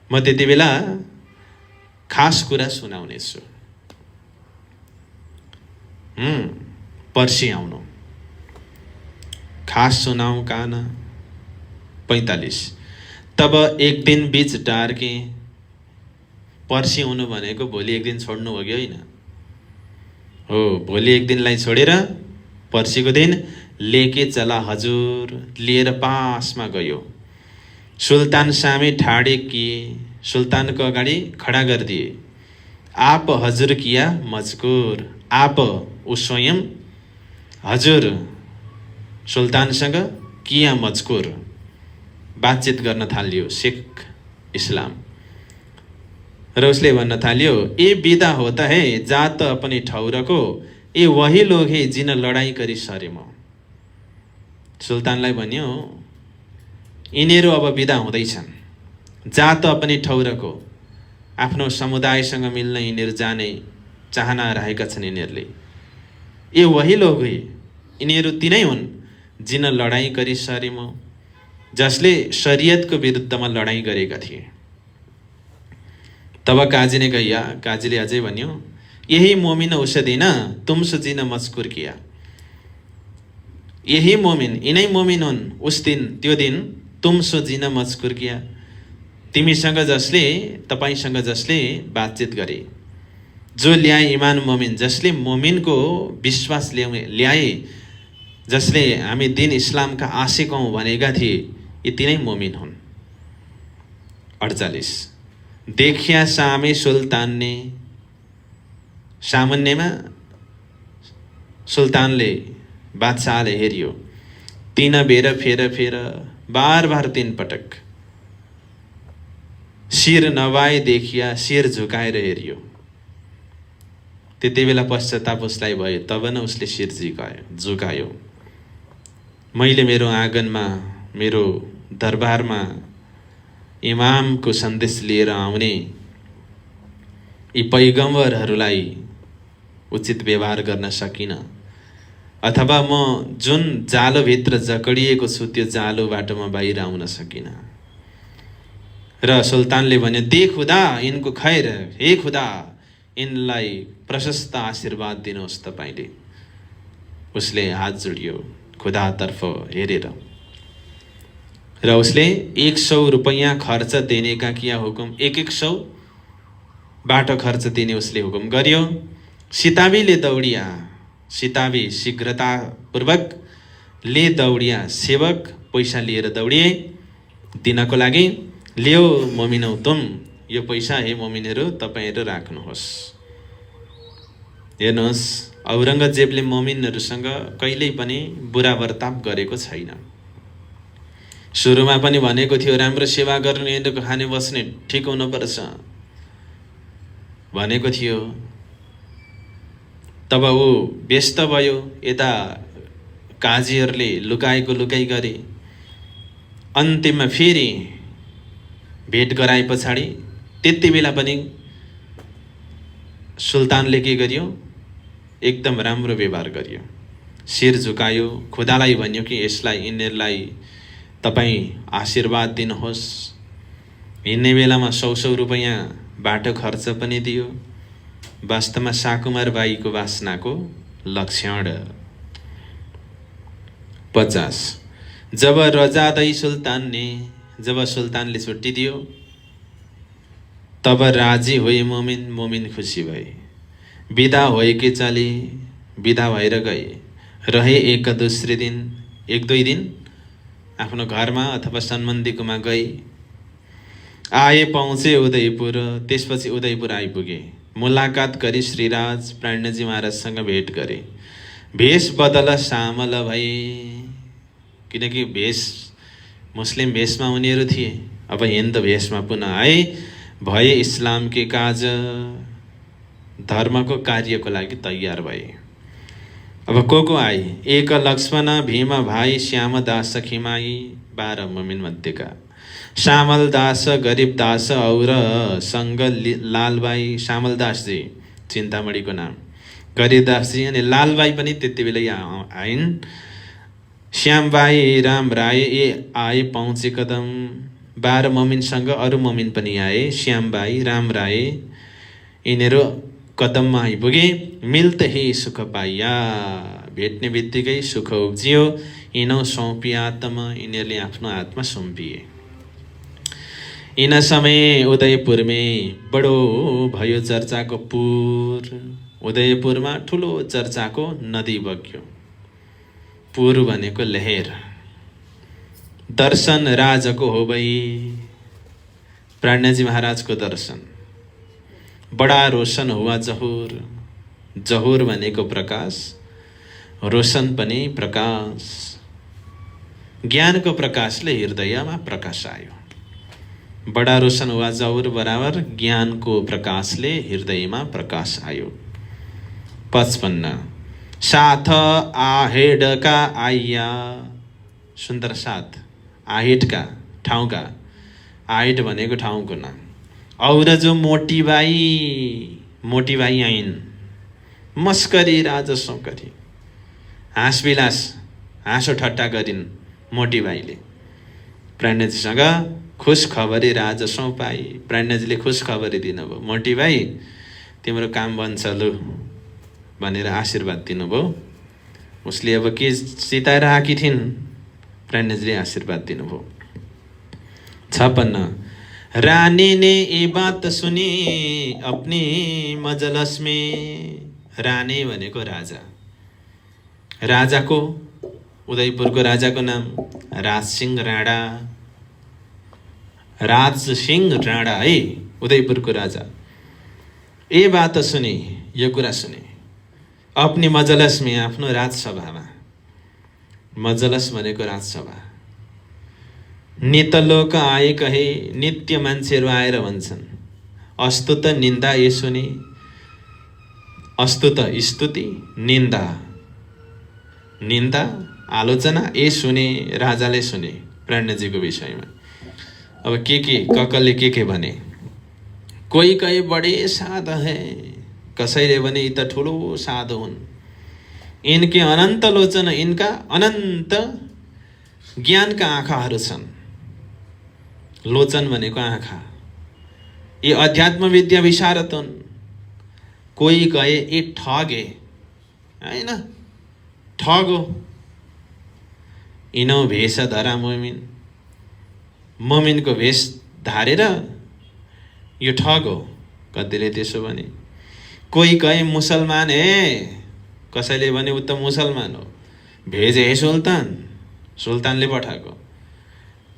म त्यति बेला खास कुरा सुनाउने छु। पर्सि आउनु, खास सुनाऊ कान। 45 तब एक दिन बीच डार्के, पर्सि आउनु भनेको भोलि एक दिन छोड्नु हो कि होइन हो। भोलि एक दिनलाई छोडेर पर्सिको दिन लेके चला हजुर, लिएर पासमा गयो। सुल्तान सामे ठाडे किए, सुल्तानको अगाडि खडा गरिदिए। आप हजुर किया मजकुर, आप ऊ स्वयं हजुर सुल्तानसँग किया मजकुर, बातचित गर्न थालियो शेख इस्लाम। र उसले भन्न थालियो ए बिदा होता है जात अपनी ठौरको, ए वही लोग है जिन लडाई गरी सरे म। सुल्तानलाई भन्यो यिनीहरू अब बिदा हुँदैछन्, जात अपनी ठौरको, आफ्नो समुदायसँग मिल्न यिनीहरू जाने चाहना राखेका छन् यिनीहरूले। ए वही लोग है, यिनीहरू तिनै हुन् जिन लडाई गरी सरे म, जसले शरीयतको विरुद्धमा लडाई गरेका थिए। तब काजी ने कहिया, काजीले अझै भन्यो यही मोमिन उस दिन तुमसे जिन मजकुर किया। यही मोमिन, यिनै मोमिन हुन् उस दिन, त्यो दिन तुमसे जिन मजकुर किया, तिमीसँग जसले, तपाईसँग जसले बातचित गरे। जो ल्याए इमान मोमिन, जसले मोमिनको विश्वास ल्याए, जसले हामी दिन इस्लामका आशिक हौँ भनेका थिए, यी तिनै मोमिन हुन्। 48 देखिया सामे सुल्तान ने, सामुन्नेमा सुल्तानले, बादशाहले हेरियो। 3 बेर फेर बार 3 पटक। शिर नवाए देखिया, शिर झुकाएर हेरियो। त्यति बेला पश्चाताप उसलाई भयो। तब न उसले शिर झुकायो। मैले मेरो आँगनमा, मेरो दरबारमा इमामको सन्देश लिएर आउने यी पैगम्बरहरूलाई उचित व्यवहार गर्न सकिनँ, अथवा म जुन जालोभित्र जकडिएको छु त्यो जालोबाट म बाहिर आउन सकिनँ। र सुल्तानले भन्यो दे खुदा इनको खैर, हे खुदा यिनलाई प्रशस्त आशीर्वाद दिनुहोस् तपाईँले। उसले हात जोडियो खुदातर्फ हेरेर, र उसले 100 रुपैयाँ खर्च देने का किया हुकुम। 100 बाटो खर्च दिने उसले हुकुम गर्यो। सिताबीले दौडिया, सिताबी शीघ्रतापूर्वक ले दौडिया, सेवक पैसा लिएर दौडिए दिनको लागि। लियो मोमिनौ तुम, यो पैसा हे मोमिनहरू तपाईँहरू राख्नुहोस्। हेर्नुहोस्, औरङ्गजेबले मोमिनहरूसँग कहिल्यै पनि बुरा बर्ताव गरेको छैन। सुरुमा पनि भनेको थियो राम्रो सेवा गर्नु, यिनीहरूको खाने बस्ने ठिक हुनुपर्छ भनेको थियो। तब ऊ व्यस्त भयो, यता काजीहरूले लुकाएको लुकाइ गरे। अन्तिममा फेरि भेट गराए पछाडि त्यति बेला पनि सुल्तानले के गर्यो, एकदम राम्रो व्यवहार गर्यो। शिर झुकायो, खुदालाई भन्यो कि यसलाई यिनीहरूलाई तपाईँ आशीर्वाद दिनुहोस्। हिँड्ने बेलामा 100 रुपैयाँ बाटो खर्च पनि दियो। वास्तवमा साकुमार बाईको वासनाको लक्षण। 50 जब सुल्तानले छुट्टी दियो तब राजी हुए मोमिन, मोमिन खुसी भए। बिदा होए कि चले, बिदा भएर गए। रहे एक दुई दिन आफ्नो घरमा अथवा सम्बन्धीकोमा गए। आए पहुँचे उदयपुर, त्यसपछि उदयपुर आइपुगे। मुलाकात गरी श्रीराज प्राणजी महाराजसँग भेट गरे। भेष बदल सामल भए, किनकि भेष मुस्लिम भेषमा उनीहरू थिए, अब हिन्दू भेषमा पुनः आए। भए इस्लाम के काज, धर्मको कार्यको लागि तयार भए। अब को आए? एक लक्ष्मण भीम भाइ श्याम दास खिमाई, 12 मोमिन मध्येका। श्यामल दास गरीब दास और संग लालबाई। श्यामल दास जी चिन्तामणिको नाम, गरीब दास जी अनि लालबाई पनि त्यति बेलै आइन्। श्यामबाई राम राय ये आए पहुँचे कदम। 12 मोमिनसँग अरू मोमिन पनि आए। श्यामबाई राम राय यिनीहरू कदममा आइपुगे। मिल्ते ही सुख पाइया, भेट्ने बित्तिकै सुख उब्जियो। यिनौ सौंपी आत्मा, यिनीहरूले आफ्नो आत्मा सुम्पिए। इन समय उदयपुरमे बडो भयो चर्चाको पुर। उदयपुरमा ठुलो चर्चाको नदी बग्यो। पुर भनेको लहर। दर्शन राजको हो भई, प्राणजी महाराजको दर्शन। बडा रोशन हुआ जहुर। जहुर भनेको प्रकाश, रोशन पनि प्रकाश। ज्ञानको प्रकाशले हृदयमा प्रकाश आयो। बडा रोशन हुआ जहुर बराबर ज्ञानको प्रकाशले हृदयमा प्रकाश आयो। 55 साथ आहेडका आइया, सुन्दर साथ, आहेडका ठाउँका, आहेड भनेको ठाउँको नाम। और जो मोटी बाई आइन्, मस्करी राजसो गरी, हाँस विलास हाँसो ठट्टा गरिन् मोटी बाईले। प्राणजीसँग खुश खबरी राजसो पाई। प्राणजीले खुश खबरी दिनुभयो, मोटी बाई तिम्रो काम बन्छ लु भनेर आशीर्वाद दिनुभयो। उसले अब के सिताएर आकी थिइन्, प्राणजीले आशीर्वाद दिनुभयो। 56 रानी ने ये बात सुनी अपनी मजलस में। रानी भनेको राजा। राजाको, उदयपुरको राजाको नाम राजसिंह राणा। राजसिंह राणा है उदयपुरको राजा। ये बात सुने, यो कुरा सुने अपनी मजलस में, आफ्नो राजसभामा। मजलस भनेको राजसभा। नितलोक आए कहे, नित्य मान्छेहरू आएर भन्छन्। अस्तुत निन्दा ये सुने, अस्तुत स्तुति, निन्दा निन्दा आलोचना ये सुने, राजाले सुने प्राणजीको विषयमा। अब के ककले के भने, कोही कहे बडे साध है, कसैले भने यी त ठुलो साधु हुन्। इनके अनन्त लोचन, इनका अनन्त ज्ञानका आँखाहरू छन्। लोचन भनेको आँखा। ये अध्यात्म विद्या विशारद हुन्। कोही कहे ए ठगे, हैन ठग हो। इनौ भेष धरा मोमिन, मोमिनको भेष धारेर यो ठग हो। कतिले त्यसो भने। कोही कहे मुसलमान हे, कसैले भने उ त मुसलमान हो। भेजे हे सुल्तान, सुल्तानले पठाएको।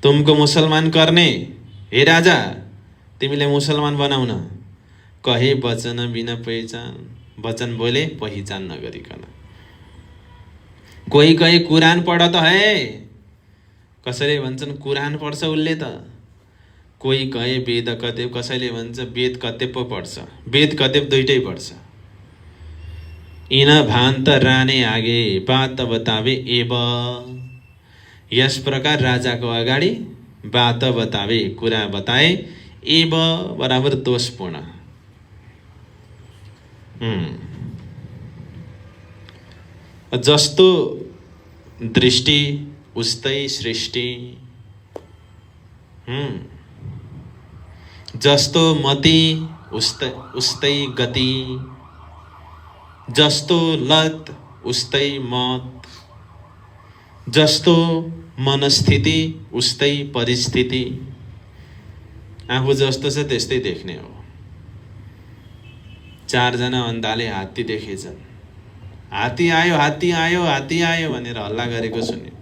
तुमको मुसलमान करने, हे राजा तिमीले मुसलमान बनाउन। कहे वचन बिना पहिचान, वचन बोले पहिचान नगरिकन। कोही कहे कुरान पढ त है, कसैले भन्छन् कुरान पढ्छ उसले त। कोही कहे वेद कतेब, कसैले भन्छ वेद कतेब पो पढ्छ। वेद कतेब दुइटै पढ्छ। इन भान्त राने आगे बात बतावे एब। यस प्रकार राजाको अगाडि बात बतावे, कुरा बताए, एब बराबर दोषपूर्ण। जस्तो दृष्टि उस्तै सृष्टि। जस्तो मति उस्तै गति। जस्तो लत उस्तै मत। जस्तो मनस्थिति उस्तै परिस्थिति। आफू जस्तो छ त्यस्तै देख्ने हो। 4 जना अन्धाले हात्ती देखेछन्। हात्ती आयो हात्ती आयो हात्ती आयो भनेर हल्ला गरेको सुन्यो।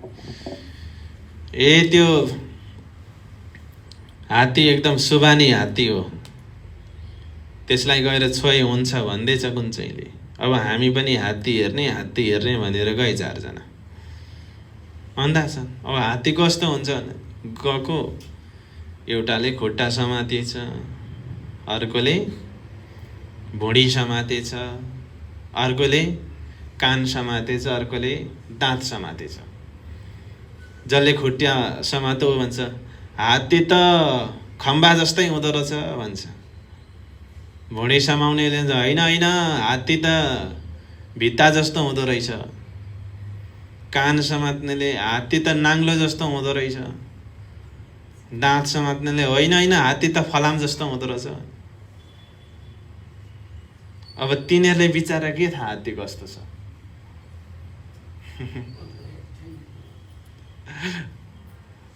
त्यो हात्ती एकदम सुबानी हात्ती हो, त्यसलाई गएर छोए हुन्छ भन्दैछ कुन चाहिँले। अब हामी पनि हात्ती हेर्ने भनेर गए 4 जना। अन्धा छन्। अब हात्ती कस्तो हुन्छ भने गएको, एउटाले खुट्टा समातेछ, अर्कोले भुँडी समातेछ, अर्कोले कान समातेछ, अर्कोले दाँत समातेछ। जसले खुट्टा समातो भन्छ हात्ती त खम्बा जस्तै हुँदो रहेछ भन्छ। भुँडी समाउनेले होइन होइन हात्ती त भित्ता जस्तो हुँदो रहेछ। कान समात्नेले हात्ती त नाङ्लो जस्तो हुँदो रहेछ। दाँत समात्नेले होइन होइन हात्ती त फलाम जस्तो हुँदो रहेछ। अब तिनीहरूले बिचारा के थाहा हात्ती कस्तो छ।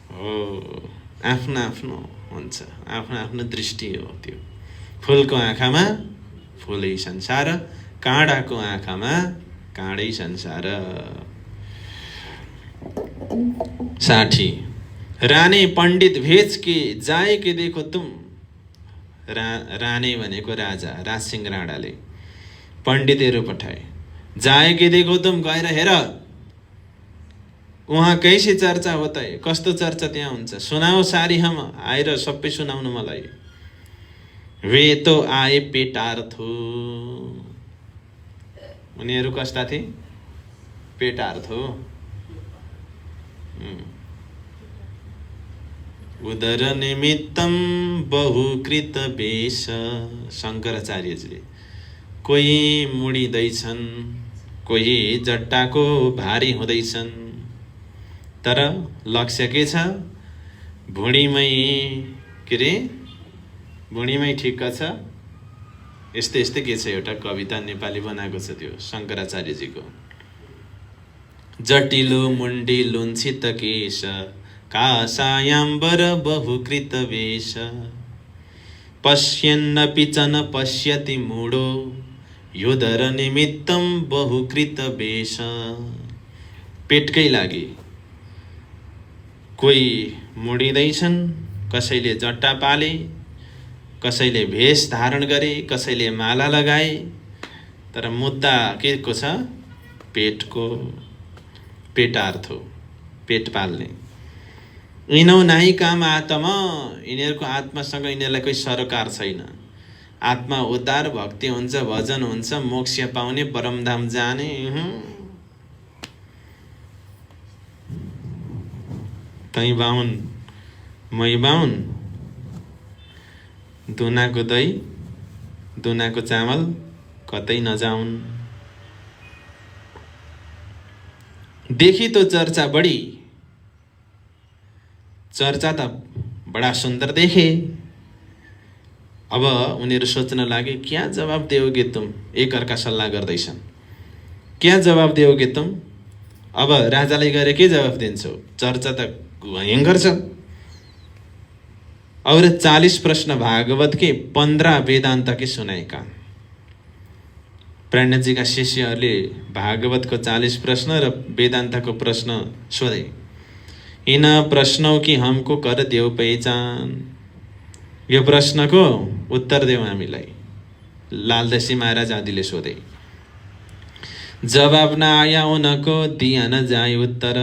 हो, आफ्नो आफ्नो हुन्छ, आफ्नो आफ्नो दृष्टि हो त्यो। फुलको आँखामा फुलै संसार, काँडाको आँखामा काँडै संसार। 60 राने पण्डित भेज के जाए के देखो तुम। राने भनेको राजा राजसिंह राणाले पण्डितहरू पठाए। जाए के देखो तुम, गएर हेर उहाँ कैसे चर्चा होता है, कस्तो चर्चा त्यहाँ हुन्छ, सुनाओ सारी हम, आएर सबै सुनाउनु मलाई। वे तो आए पेटार्थो। उनीहरू कस्ता थिए? पेटार्थो। उदर निमित्तम बहुकृत वेश। शङ्कराचार्यजीले कोही मुडिँदैछन्, कोही जट्टाको भारी हुँदैछन्, तर लक्ष्य के छ? भुँडीमै के रे, भुँडीमै ठिक्क छ। यस्तै यस्तै के छ, एउटा कविता नेपाली बनाएको छ त्यो शङ्कराचार्यजीको। जटिलो मुण्डी लुन्छित केश, कासायाम्बर बहुकृत वेश। पश्यन्नपि च न पश्यति मूढो, योदर निमित्तम बहुकृत वेश। पेटकै लागि कोही मुडिँदैछन्, कसैले जट्टा पाले, कसैले भेष धारण गरे, कसैले माला लगाए, तर मुद्दा के को छ? पेटको। पेटार्थो, पेट पाल्ने। यिनौ नाही काम आत्मा। यिनीहरूको आत्मासँग यिनीहरूलाई कोही सरोकार छैन। आत्मा उद्धार, भक्ति हुन्छ, भजन हुन्छ, मोक्ष पाउने, परमधाम जाने। तै बाहुन मै बाहुन, दुनाको दही दुनाको चामल कतै नजाउन्। देखी तो चर्चा बढी, चर्चा त बडा सुन्दर देखे। अब उनीहरू सोच्न लागे क्या जवाब देओगे तुम। एक अर्का सल्लाह गर्दैछन्, क्या जवाब देओगे तुम। अब राजाले गरे के जवाब दिन्छौ? चर्चा त भयङ्कर छ। और 40 प्रश्न भागवत के 15 वेदांत के सुनाएका। प्रणजीका शिष्यहरूले भागवतको 40 प्रश्न र वेदान्तको प्रश्न सोधे। इन प्रश्नों की हमको कर देऊ पहिचान। यो प्रश्नको उत्तर देऊ हामीलाई। लालदशी महाराज आदिले सोधे। जवाब न आया उनको दिया न जाए उत्तर।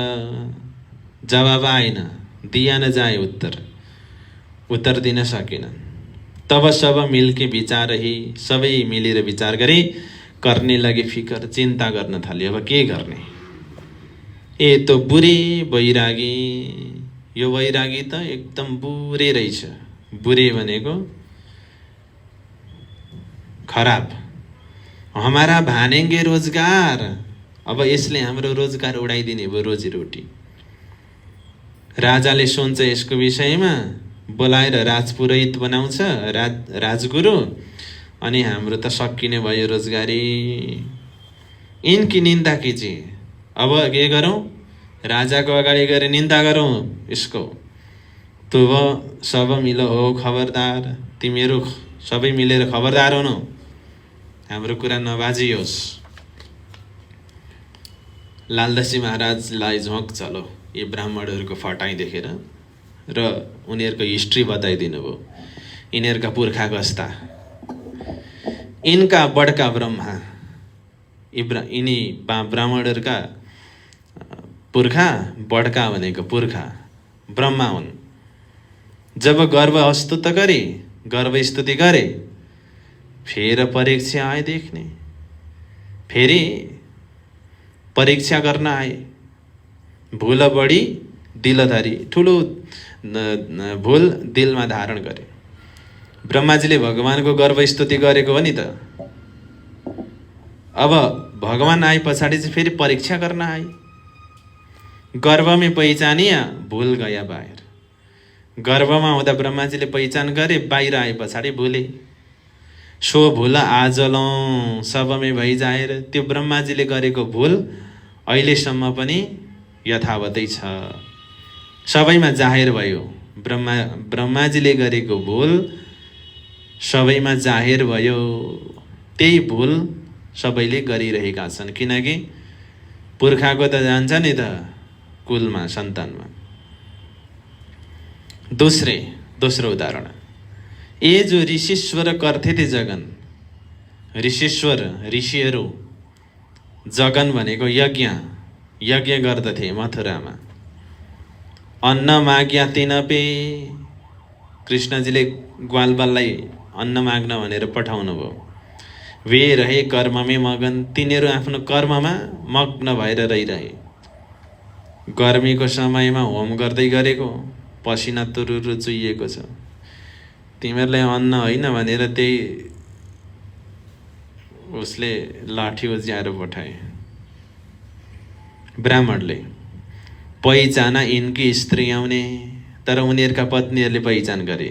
जवाब आएन, दिया न जाए उत्तर, उत्तर दिन सकेनन्। तब सब मिलके विचार ही, सबै मिलेर विचार गरे, करने लगे फिकर, चिन्ता गर्न थाले। अब के गर्ने? ए तो बुरे बैरागी। यो बैरागी त एकदम बुरे रहेछ। बुरे भनेको खराब। हमारा भानेंगे रोजगार। अब यसले हाम्रो रोजगार उडाइदिने भयो, रोजीरोटी। राजाले सोच्छ यसको विषयमा, बोलाएर राजपुरोहित बनाउँछ, राजगुरु, अनि हाम्रो त सकिने भयो रोजगारी। इनकी निन्दा कीजिए। अब के गरौँ? राजाको अगाडि गएर निन्दा गरौँ यसको। तुम सब मिलो हो खबरदार, तिमीहरू सबै मिलेर खबरदार हुनु, हाम्रो कुरा नबाजियोस्। लालदशी महाराजलाई झोंक चलो यी ब्राह्मणहरूको फटाइ देखेर, र उनीहरूको हिस्ट्री बताइदिनु भयो। यिनीहरूका पुर्खा कस्ता, इनका बडका ब्रह्मा। यिनी ब्राह्मणहरूका पुर्खा, बडका भनेको पुर्खा, ब्रह्मा हुन्। जब गर्व स्तुति गरे, गर्व स्तुति गरे, फेर परीक्षा आए देख्ने। फेरि परीक्षा गर्न आए। भूल बढी दिल धरी, ठुलो भूल दिलमा धारण गरे। ब्रह्माजीले भगवानको गर्व स्तुति गरेको हो नि त। अब भगवान आए पछाडि चाहिँ फेरि परीक्षा गर्न आए। गर्व में पहिचानिया, भूल गया बाहिर। गर्वमा हुँदा ब्रह्माजीले पहिचान गरे, बाहिर आए पछाडि भूले। सो भूल आजलौं सबमै भइजाएर। त्यो ब्रह्माजीले गरेको भूल अहिलेसम्म पनि यथावतै छ, सबैमा जाहेर भयो। ब्रह्माजीले गरेको भूल सबैमा जाहेर भयो। त्यही भूल सबैले गरिरहेका छन्, किनकि पुर्खाको त जान्छ नि त कुलमा, सन्तानमा। दोस्रो उदाहरण, ए जो ऋषीश्वर करथे थे जगन। ऋषीश्वर, ऋषिहरू, जगन भनेको यज्ञ, यज्ञ गर्दथे मथुरामा। अन्न माग्या तिन पे। कृष्णजीले ग्वालबाललाई अन्न माग्न भनेर पठाउनु भयो। वे रहे कर्ममै मगन। तिनीहरू आफ्नो कर्ममा मग्न भएर रहिरहे। गर्मीको समयमा होम गर्दै गरेको, पसिना तुरुरु चुहिएको छ। तिमीहरूलाई अन्न होइन भनेर त्यही उसले लाठी उज्याएर पठाए। ब्राह्मणले पहिचान यिनकी स्त्री आउने, तर उनीहरूका पत्नीहरूले पहिचान गरे।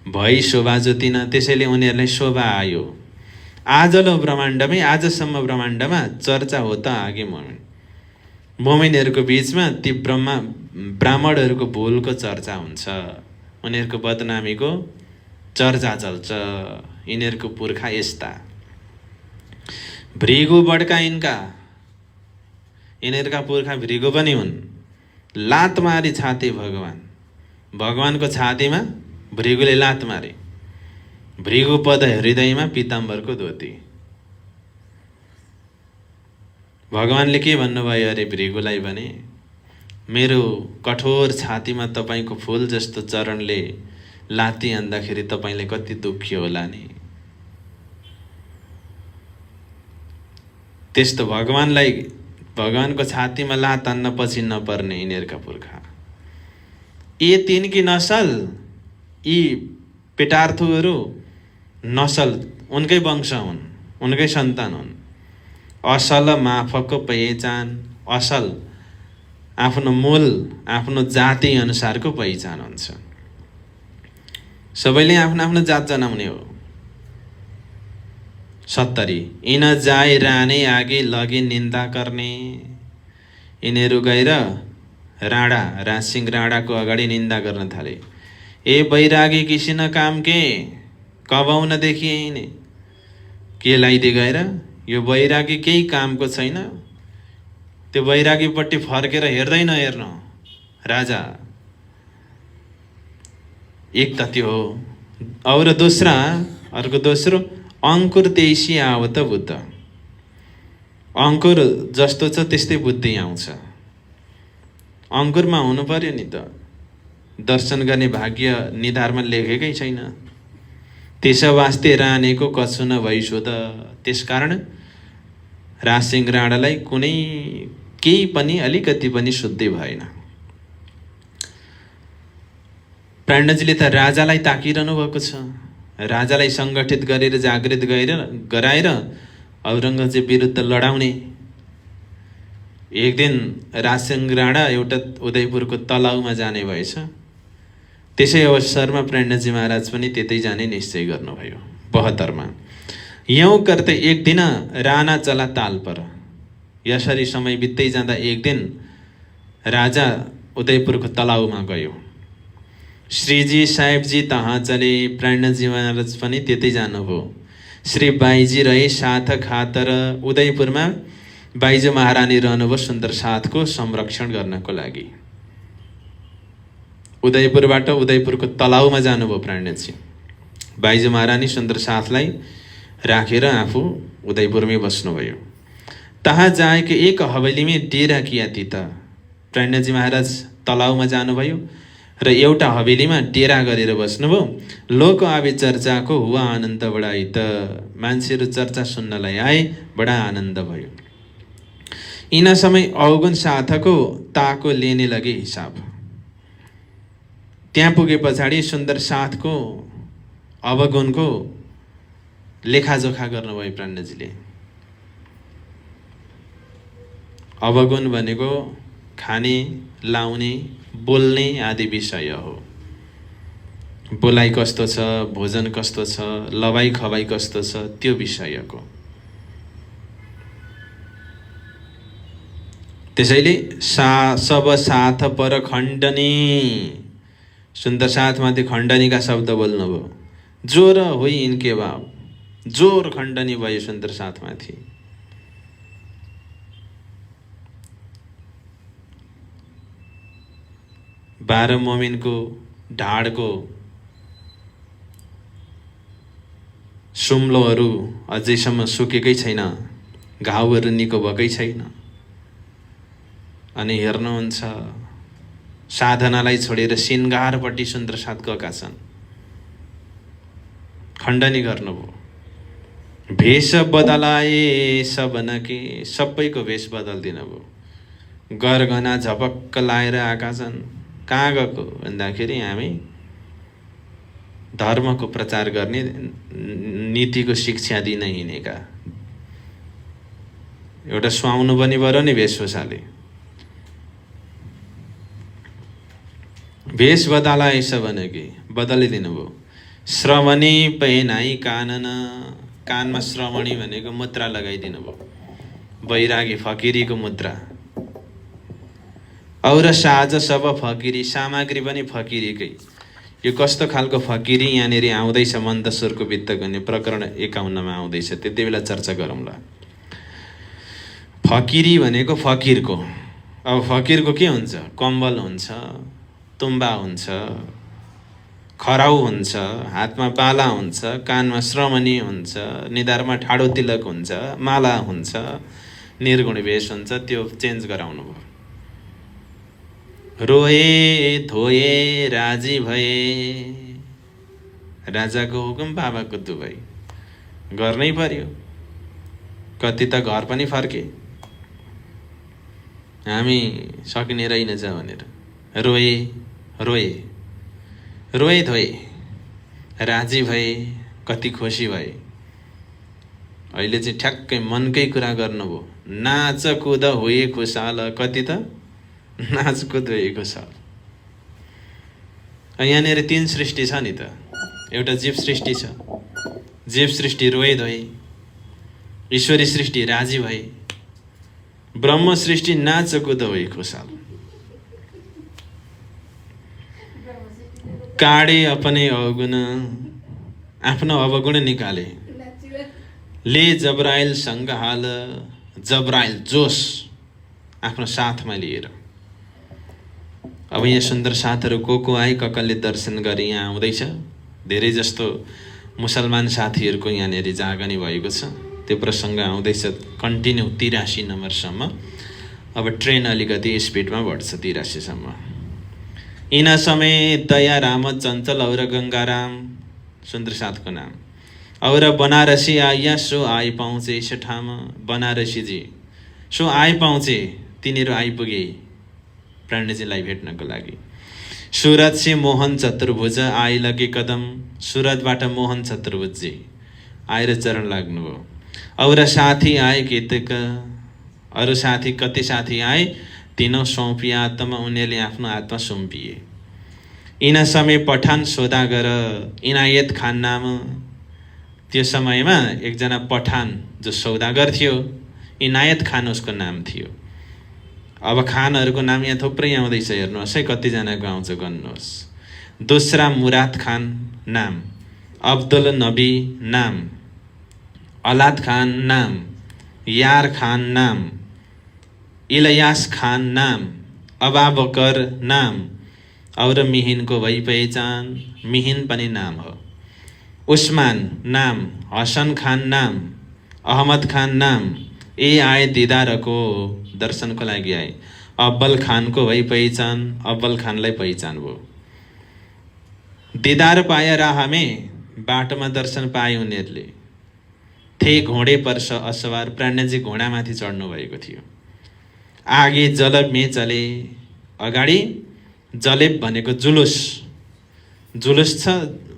भई शोभा जोतिन, त्यसैले उनीहरूलाई शोभा आयो। आजलो ब्रह्माण्डमै, आजसम्म ब्रह्माण्डमा चर्चा हो त आगे मोमिनहरूको बीचमा ती ब्राह्मणहरूको भूलको चर्चा हुन्छ, उनीहरूको बदनामीको चर्चा चल्छ। यिनीहरूको पुर्खा यस्ता। भृगु बडका यिनका, यिनीहरूका पुर्खा भृगु पनि हुन्। लात मारी छाते भगवानको छातीमा भृगुले लात मारे। भृगु पद हृदयमा पीताम्बरको धोती। भगवानले के भन्नुभयो अरे भृगुलाई भने, मेरो कठोर छातीमा तपाईको फूल जस्तो चरणले लाती हान्दाखेरि तपाईले कति दुःखी होला नि। त्यस्तो भगवानको छातीमा लात हान्न पछि नपर्ने यिनीहरूका पुर्खा। यी तिनकी नसल, यी पेटार्थुहरू नसल उनकै वंश हुन्, उनकै सन्तान हुन्। असल माफको पहिचान, असल आफ्नो मूल, आफ्नो जाति अनुसारको पहिचान हुन्छ। सबैले आफ्नो आफ्नो जात जनाउने हो। 70 इन जाए राने आगे लगे निन्दा गर्ने। यिनीहरू गएर राजसिंह राणाको अगाडि निन्दा गर्न थाले। ए बैरागी किसिन काम के, कबाउन देखिएन। के लाइदे गएर, यो बैरागी केही कामको छैन। त्यो बैरागीपट्टि फर्केर हेर्दै नहेर्नु। राजा एक त त्यो हो। और दोस्रा अर्को दोस्रो अंकुर तेइसी आवत बुद्ध। अंकुर जस्तो छ त्यस्तै बुद्धि आउँछ। अंकुरमा हुनु पर्यो नि त। दर्शन गर्ने भाग्य निधारमा लेखेकै छैन। त्यसो वास्ते रानेको कछु न भइसो त। त्यसकारण राजसिंह राणालाई कुनै केही पनि अलिकति पनि शुद्धि भएन। प्राणजीले त राजालाई ताकिरहनु भएको छ। राजालाई संगठित गरेर जागृत गराएर औरंगजेब विरुद्ध लडाउने। एक दिन राजसिंह राणा एउटा उदयपुरको तलाउमा जाने भएछ। त्यसै अवसरमा प्रणजी महाराज पनि त्यतै जाने निश्चय गर्नुभयो 72 मा। यौं करते एक दिन राणा चला ताल पर। यसरी समय बित्दै जाँदा एक दिन राजा उदयपुरको तलाउमा गयो। श्रीजी साहेबजी तहाँ चले, प्रणजी महाराज पनि त्यतै जानुभयो। श्री बाईजी रहे साथ खातर। उदयपुरमा बाईजी महारानी रहनुभयो सुन्दर साथको संरक्षण गर्नको लागि। उदयपुरबाट उदयपुरको तलाउमा जानुभयो प्राणजी। बाईजी महारानी सुन्दर साथलाई राखेर आफू उदयपुरमै बस्नुभयो। तहाँ जाएको एक हवेलीमै डेरा किया थी त। प्राणजी महाराज तलाउमा जानुभयो र एउटा हवेलीमा डेरा गरेर बस्नुभयो। लोक आवे चर्चाको हुआ आनन्द बढाई त। मान्छेहरू चर्चा सुन्नलाई आए, बडा आनन्द भयो। यिना समय अवगुण साथको ताको लेने लगे हिसाब। त्यहाँ पुगे पछाडि सुन्दर साथको अवगुणको लेखाजोखा गर्नुभयो प्राणजीले। अवगुण भनेको खाने, लाउने, बोल्ने आदि विषय हो। बोलाइ कस्तो छ, भोजन कस्तो छ, लवाई खवाई कस्तो छ, त्यो विषयको। त्यसैले सब साथ पर खण्डनी। सुन्दर साथमाथि खण्डनीका शब्द बोल्नुभयो। जोर होइ इनके भाव। जोर खण्डनी भयो सुन्दर साथमाथि। बाह्र मोमिनको ढाडको सुम्लोहरू अझैसम्म सुकेकै छैन, घाउहरू निको भएकै छैन। अनि हेर्नुहुन्छ साधनालाई छोडेर सिंगारपट्टि सुन्दर साथ गएका छन्। खण्डनी गर्नुभयो। भेष बदलाए सबनके। सबैको भेष बदलिदिनु भयो। गरगहना झपक्क लाएर आएका छन्। कहाँ गएको भन्दाखेरि हामी धर्मको प्रचार गर्ने, नीतिको शिक्षा दिन हिँडेका। एउटा सुहाउनु पनि पर्यो नि वेशभूषाले। भेष बदलाए सबनके, बदलिदिनु भयो। श्रवणी पहनाई कानन। कानमा श्रवणी भनेको मुद्रा लगाइदिनु भयो। बैरागी फकिरीको मुद्रा। और साज सब फकिरी। सामग्री पनि फकिरीकै। यो कस्तो खालको फकिरी यहाँनिर आउँदैछ मन्दस्वरको वित्त गर्ने प्रकरण 51 मा आउँदैछ। त्यति बेला चर्चा गरौँला। फकिरी भनेको फकिरको। अब फकिरको के हुन्छ? कम्बल हुन्छ, तुम्बा हुन्छ, खराउ हुन्छ, हातमा बाला हुन्छ, कानमा श्रवणी हुन्छ, निधारमा ठाडो तिलक हुन्छ, माला हुन्छ, निर्गुण वेश हुन्छ। त्यो चेन्ज गराउनु भयो। रोए धोए राजी भए। राजाको हुकुम बाबाको दुबै गर्नै पर्यो। कति त घर पनि फर्के, हामी सकिने रहेनछ भनेर। रोए रोए रोए धोए राजी भए, कति खुसी भए। अहिले चाहिँ ठ्याक्कै मनकै कुरा गर्नुभयो। नाच कुद होए खुसाल। कति त नाच कुद होए खुसाल। यहाँनिर 3 सृष्टि छ नि त। एउटा जीव सृष्टि छ। जीव सृष्टि रोए धोए, ईश्वरी सृष्टि राजी भए, ब्रह्म सृष्टि नाच कुद होए खुसाल। काडे अपने अवगुण। आफ्नो अवगुण निकाले। ले जब्राइल सँग हाल। जब्राइल जोश आफ्नो साथमा लिएर अब यहाँ सुन्दर साथहरू को आए, कसले दर्शन गरे यहाँ आउँदैछ। धेरै जस्तो मुसलमान साथीहरूको यहाँनिर जागनी भएको छ। त्यो प्रसङ्ग आउँदैछ कन्टिन्यू 83 नम्बरसम्म। अब ट्रेन अलिकति स्पिडमा बढ्छ 83 सम्म। यिन समेत दया राम चञ्चल और गङ्गाराम, सुन्दर साथको नाम। और बनारसी आइया सो आइ पाउँचे ठाम, बनारसीजी सो आइ पाउँचे, तिनीहरू आइपुगे प्राणजीलाई भेट्नको लागि। सुरत से मोहन चतुर्भुज आइ लगे कदम, सुरतबाट मोहन चतुर्भुजजी आएर चरण लाग्नुभयो। और साथी आए केतक, अरू साथी कति साथी आए, तीनों सौंपिया आत्मा, उनीहरूले आफ्नो आत्मा सुम्पिए। यिन समय पठान सौदागर इनायत खान नाम, त्यो समयमा एकजना पठान जो सौदागर थियो, इनायत खान उसको नाम थियो। अब खानहरूको नाम यहाँ थुप्रै आउँदैछ, हेर्नुहोस् है कतिजनाको आउँछ गर्नुहोस्। दोस्रा मुराद खान नाम, अब्दुल नबी नाम, अलाद खान नाम, यार खान नाम, इलियास खान नाम, अबाबकर नाम, और मिहिनको भई पहिचान, मिहिन पनि नाम हो। उस्मान नाम, हसन खान नाम, अहमद खान नाम, ए आए दिदारको दर्शनको लागि आए। अब्बल खानको भई पहिचान, अब्बल खानलाई पहिचान भयो। दिदार पाए राहमे, बाटोमा दर्शन पाए उनीहरूले। थे घोडे पर असवार, प्राणजी घोडामाथि चढ्नु भएको थियो। आगे जलबमे चले, अगाडि जलेब भनेको जुलुस, जुलुस छ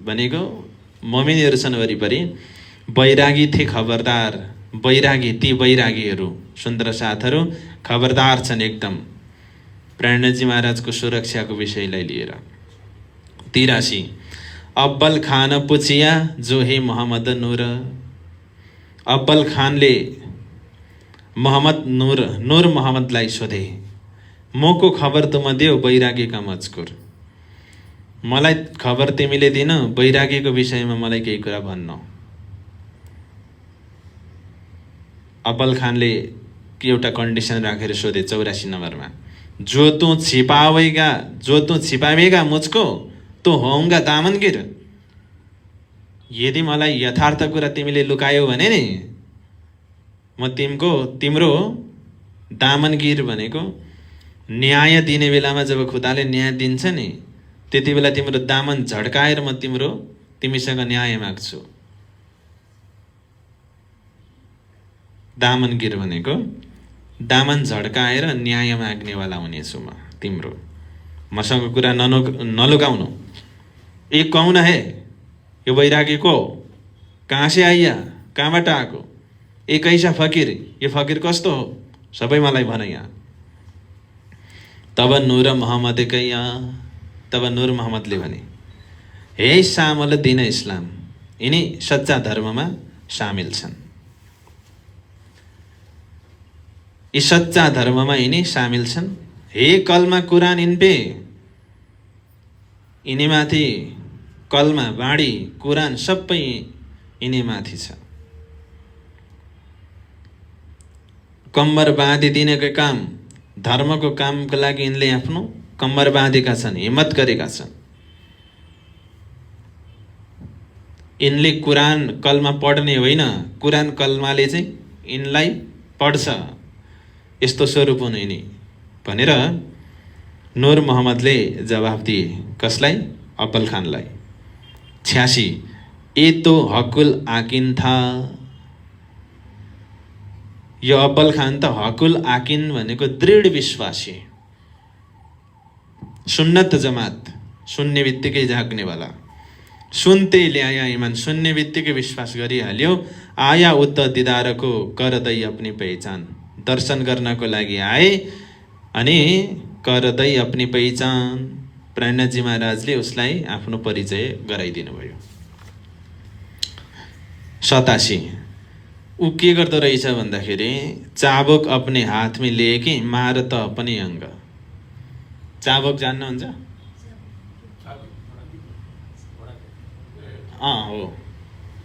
भनेको ममिनीहरू छन् वरिपरि। बैरागी थे खबरदार, बैरागी ती बैरागीहरू सुन्दर साथहरू खबरदार छन् एकदम प्राणजी महाराजको सुरक्षाको विषयलाई लिएर। 83 अब्बल खान पुछिया जो हे मोहम्मद नूर, अब्बल खानले मोहम्मद नूर मोहम्मदलाई सोधे, मको खबर त म देऊ बैरागीका मजकुर, मलाई खबर तिमीले दिन, बैरागीको विषयमा मलाई केही कुरा भन्नु। अब्बल खानले एउटा कन्डिसन राखेर सोधे 84 नम्बरमा, जो तू छिपावेगा मुझको तो होऊंगा दामनगिर। यदि मलाई यथार्थ कुरा तिमीले लुकायौ भने नि म तिम्रो दामनगिर भनेको न्याय दिने बेलामा जब खुदाले न्याय दिन्छ नि त्यति बेला तिम्रो दामन झड्काएर म तिमीसँग न्याय माग्छु। दामनगिर भनेको दामन झड्काएर न्याय माग्नेवाला हुनेछु म तिम्रो, मसँग कुरा नलुकाउनु। ये कौन है, यो बैरागी को, कहाँ से आइया, कहाँबाट आएको, ए कैसा फकीर, यो फकीर कस्तो हो, सबै मलाई भन यहाँ। तब नूर मोहम्मदले भने, हे सामल दिन इस्लाम, यिनी सच्चा धर्ममा सामेल छन्। यी सच्चा धर्ममा यिनी सामेल छन्। हे कलमा कुरान इनपे, यिनीमाथि कलमा बाणी कुरान सबै यिनीमाथि छ। कम्मर बाँधिदिनेको काम, धर्मको कामको लागि यिनले आफ्नो कम्मर बाँधेका छन्, हिम्मत गरेका छन्। यिनले कुरान कलमा पढ्ने होइन, कुरान कलमाले चाहिँ यिनलाई पढ्छ, यस्तो स्वरूप हुन् यिनी भनेर नूर मोहम्मदले जवाफ दिए। कसलाई? अब्बल खानलाई। 86 ए तो हकुल आकिन था, यो अब्बल खान त हकुल आकिन भनेको दृढ विश्वासी, सुन्नत जमात, सुन्ने बित्तिकै जाग्नेवाला। सुन्ते ल्याया इमान, सुन्ने बित्तिकै विश्वास गरिहाल्यो। आया उद्ध दिदारको करदै अपनी पहिचान, दर्शन गर्नको लागि आए अनि करदै अपनी पहिचान, प्राणजी महाराजले उसलाई आफ्नो परिचय गराइदिनु भयो। 87 ऊ के गर्दो रहेछ भन्दाखेरि, चाबुक अपने हात में लिएकी मार त अपनी अंग। चाबुक जान्नुहुन्छ? हो,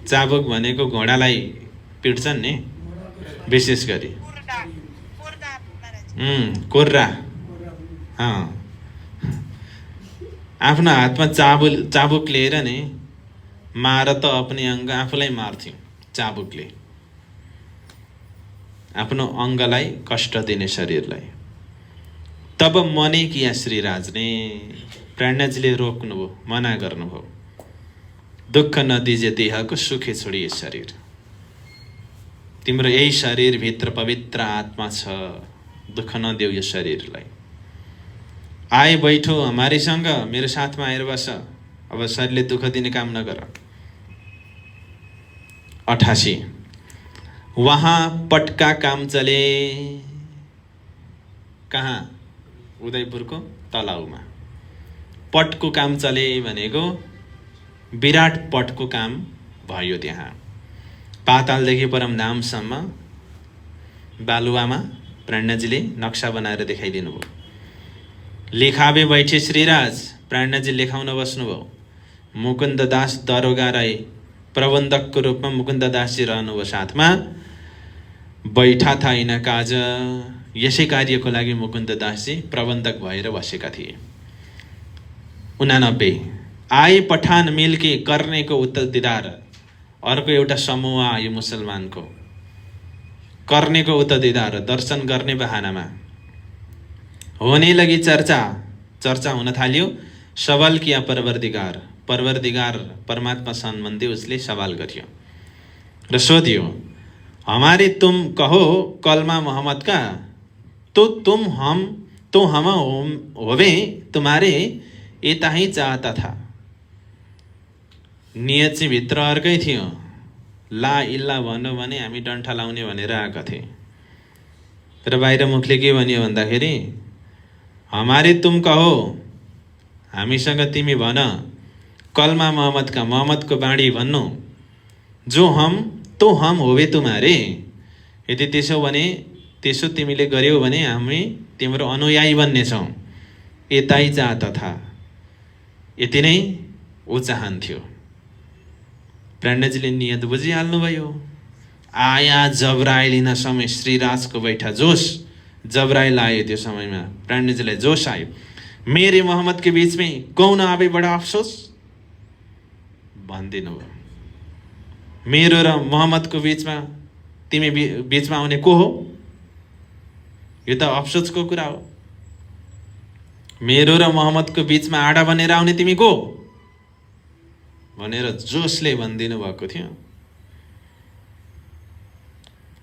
चाबुक भनेको घोडालाई पिट्छन् नि विशेष गरी, कुर्रा, आफ्नो हातमा चाबुक लिएर नि मार त अपने अङ्ग आफूलाई मार्थ्यो चाबुकले, आफ्नो अङ्गलाई कष्ट दिने शरीरलाई। तब मने किया श्रीराज ने, प्रणजले रोक्नुभयो, मना गर्नुभयो। दुःख नदिजे देहको सुखे छोडिए शरीर, तिम्रो यही शरीरभित्र पवित्र आत्मा छ, दुःख नदेऊ यो शरीरलाई। आए बैठो हमारीसँग, मेरो साथमा आएर बस, अब शरीरले दुःख दिने काम नगर। 88 वहाँ पटका काम चले, कहाँ? उदयपुरको तलाउमा पटको काम चले भनेको विराट पटको काम भयो। त्यहाँ पातालदेखि परमधामसम्म बालुवामा प्राणजीले नक्सा बनाएर देखाइदिनु भयो। लेखाबे बैठे श्रीराज, प्राणजी लेखाउन बस्नुभयो। मुकुन्द दास दरोगा रहे, प्रबन्धकको रूपमा मुकुन्द दासजी रहनुभयो साथमा। बैठा था इन काज, यसै कार्यको लागि मुकुन्द दासजी प्रबन्धक भएर बसेका थिए। 89 आए पठान मिलके कर्नेको उत्तरदार, अर्को एउटा समूह आयो मुसलमानको। कर्नेको उत्तरदार दर्शन गर्ने बहानामा होने लगी चर्चा हुन थाल्यो। सवाल किया परवरदिगार, परवरदिगार परमात्मा सम्बन्धी उसले सवाल गर्यो र सोध्यो, हमारे तुम कहो कलमा मोहम्मद का, तो हम होवे तुम्हारे यता ही चाहता था। नियत चाहिँ भित्र अर्कै थियो, ला इल्ला भन्यो भने हामी डन्ठा लाउने भनेर आएका थिए र बाहिर मुखले के भन्यो भन्दाखेरि हमारे तुम कहो, हामीसँग तिमी भन, कलमा मोहम्मद का, मोहम्मदको बाणी भन्नु, जो हम तो हम होवे तुम्हारे, यदि त्यसो तिमीले गर्यौ भने हामी तिम्रो अनुयायी बन्नेछौँ। यतै चाहता था, यति नै ऊ चाहन्थ्यो। प्राणजीले नियत बुझिहाल्नुभयो। आया जबराइल समय श्रीराजको बैठा जोश, जबराइल आयो त्यो समयमा, प्राणजीलाई जोश आयो। मेरे मोहम्मद के बीच में कौन आवे बड़ा अफसोस भनिदिनु भयो। मेरो र मोहम्मदको बीचमा तिमी बीचमा आउने को हो? यो त अफसोसको कुरा हो। मेरो र मोहम्मदको बीचमा आडा बनेर आउने तिमी को भनेर जोसले भनिदिनु भएको थियो।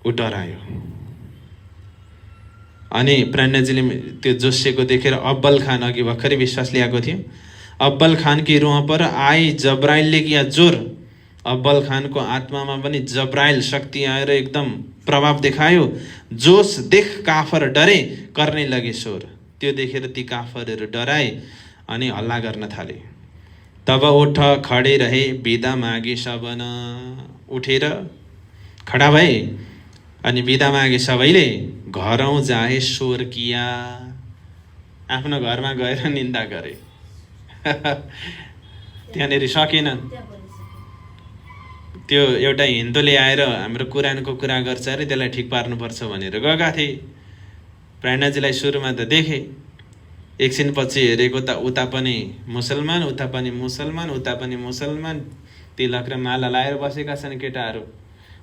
ऊ डरायो। अनि प्राणजीले त्यो जोसिएको देखेर अब्बल खान अघि भर्खरै विश्वास ल्याएको थियो। अब्बल खान की रुह पर आई जब्राइलले किया जोर। अब्बल खानको आत्मामा पनि जब्राइल शक्ति आएर एकदम प्रभाव देखायो। जोश देख काफर डरे, करने लगे शोर। त्यो देखेर ती काफरहरू डराए अनि हल्ला गर्न थाले। तब उठ खडे रहे बिदा मागे सबन, उठेर खडा भए अनि बिदा मागे सबैले। घरौँ जाए शोर किया, आफ्नो घरमा गएर निन्दा गरे। त्यहाँनिर सकेनन्। त्यो एउटा हिन्दूले आएर हाम्रो कुरानको कुरा गर्छ अरे, त्यसलाई ठिक पार्नुपर्छ भनेर गएका थिए। प्राणजीलाई सुरुमा त देखे, एकछिनपछि हेरेको त उता पनि मुसलमान, उता पनि मुसलमान, उता पनि मुसलमान, तिलक र माला लाएर बसेका छन् केटाहरू।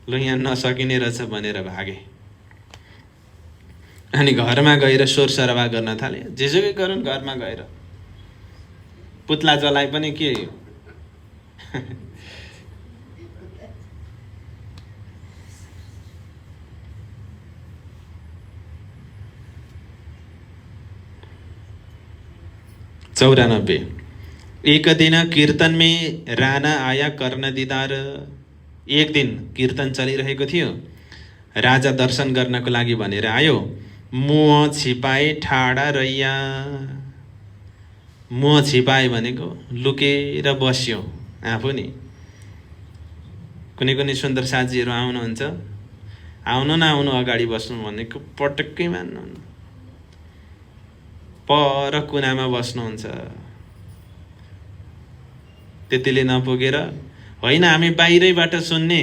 ल यहाँ नसकिने रहेछ भनेर भागे। अनि घरमा गएर शोर सराबा गर्न थाले। जेसुकै गरून्, घरमा गएर पुत्ला जलाए पनि के चौरानब्बे एक दिन कीर्तन में राणा आया कर्ण दीदार। एक दिन कीर्तन चलिरहेको थियो, राजा दर्शन गर्नको लागि भनेर आयो। मुह छिपाए ठाडा रैया, मुह छिपाए भनेको लुकेर बस्यो आफू नि। कुनै कुनै सुन्दर साथीहरू आउनुहुन्छ, आउनु नआउनु अगाडि बस्नु भनेको पटक्कै मान्नुहुन्न, पर कुनामा बस्नुहुन्छ। त्यतिले नपुगेर होइन हामी बाहिरैबाट सुन्ने,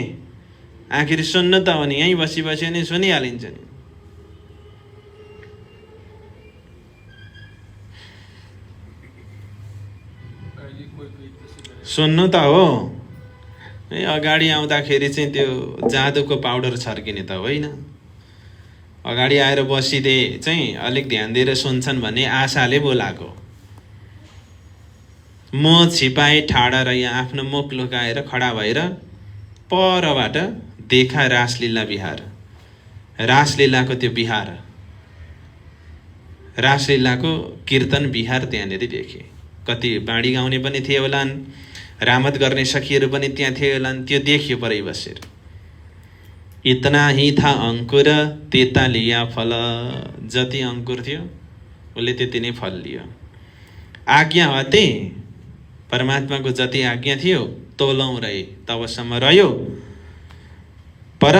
आखिर सुन्नु त भने यहीँ बसी बसी नै सुनिहालिन्छ नि। सुन्नु त हो अगाडि आउँदाखेरि चाहिँ त्यो जादुको पाउडर छर्किने त होइन। अगाडि आएर बसिदिए चाहिँ अलिक ध्यान दिएर सुन्छन् भन्ने आशाले बोलाएको। म छिपाए ठाडा र यहाँ आफ्नो मुख लुकाएर खडा भएर परबाट देखा रासलीला बिहार। रासलीलाको त्यो बिहार, रासलीलाको कीर्तन बिहार त्यहाँनिर देखेँ। कति बाँडी गाउने पनि थिए होलान्, रामत गर्ने सखीहरू पनि त्यहाँ थिए होलान्। त्यो देखियो परै बसेर। इतना ही था अंकुर तेता लिया फल। जति अंकुर थियो उसले त्यति नै फल लियो। आज्ञा हते परमात्माको जति आज्ञा थियो तोलौँ रहे तबसम्म रह्यो। पर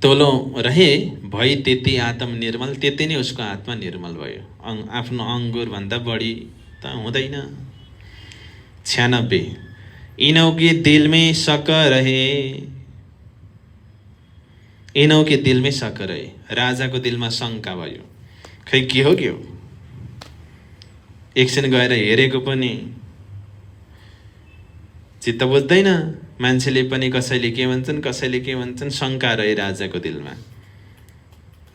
तोलौँ रहे भई त्यति आत्म निर्मल, त्यति नै उसको आत्मा निर्मल भयो। आफ्नो अंगुर भन्दा बढी त हुँदैन। 96 इनों के दिल में शक रहे। इनों के दिल में शक रहे। राजाको दिलमा शङ्का भयो। खै के हो एकछिन गएर हेरेको पनि चित्त बुझ्दैन। मान्छेले पनि कसैले के भन्छन् शङ्का रहे राजाको दिलमा।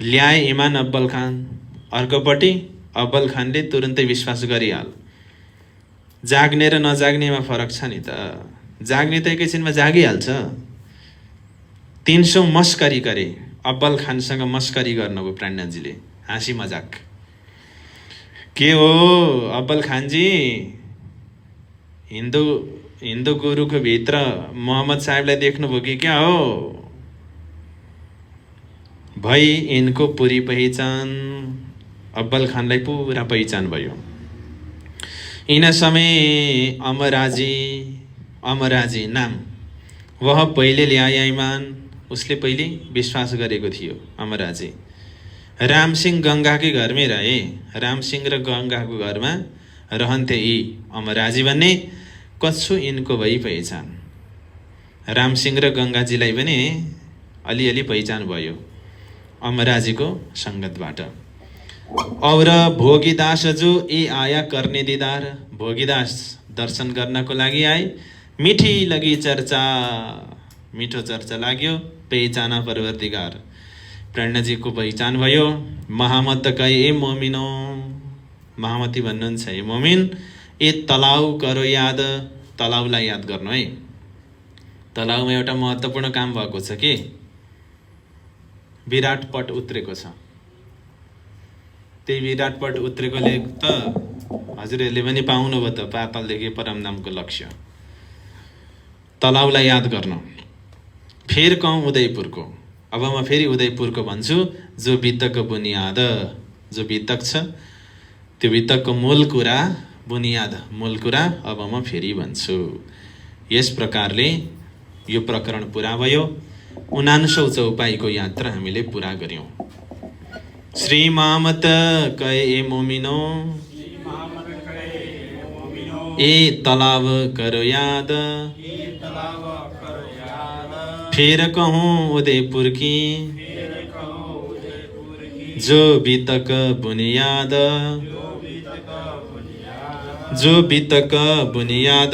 ल्याए इमान अब्बल खान। अर्कोपट्टि अब्बल खानले तुरुन्तै विश्वास गरिहाल। जाग्ने र नजाग्नेमा फरक छ नि त। जाग्ने त एकैछिनमा जागिहाल्छ। 300 मस्करी गरे। अब्बल खानसँग मस्करी गर्नुभयो प्राणनाथजीले, हाँसी मजाक। के हो अब्बल खानजी, हिन्दू गुरुको भित्र मोहम्मद साहेबलाई देख्नुभयो कि क्या हो? भई इनको पूरी पहिचान। अब्बल खानलाई पूरा पहिचान भयो। इन समय अमराजी नाम वह पहिले ल्याया ईमान। उसले पहिले विश्वास गरेको थियो अमराजी। रामसिंह गंगाकै घरमै रहे। रामसिंह र गंगाको घरमा रहन्थे यी अमराजी भन्ने। कछु इनको भई पहिचान। रामसिंह र गंगाजीलाई पनि अलिअलि पहिचान भयो अमराजीको संगतबाट। और भोगीदास जो ए आया करने दीदार। भोगीदास दर्शन गर्नको लागि आए। मिठी लगी चर्चा, मिठो चर्चा लाग्यो। पहिचाना परवर्तिगार। प्राणनाथजीको पहिचान भयो। महामत कहे ए मोमिनो। महामती भन्नुहुन्छ ए मोमिन, ए तलाउ करो याद। तलाउलाई याद गर्नु है। तलाउमा एउटा महत्त्वपूर्ण काम भएको छ कि विराट पट उत्रेको छ। त्यही विराट पट उत्रेकोले त हजुरहरूले पनि पाउनुभयो त पातालदेखि परमधामको लक्ष्य। तलाउलाई याद गर्नु। फेर कहूँ उदयपुरको। अब म फेरि उदयपुरको भन्छु। जो बितकको बुनियाद, जो बितक छ त्यो बितकको मूल कुरा, बुनियाद मूल कुरा अब म फेरि भन्छु। यस प्रकारले यो प्रकरण पुरा भयो। 49औं चौपाईको यात्रा हामीले पुरा गर्यौं। श्री मामत कहे ए मोमिनो, ए तलाव करो याद। फिर कहूँ उदयपुर की, जो बीतक बुनियाद। जो बीतक बुनियाद।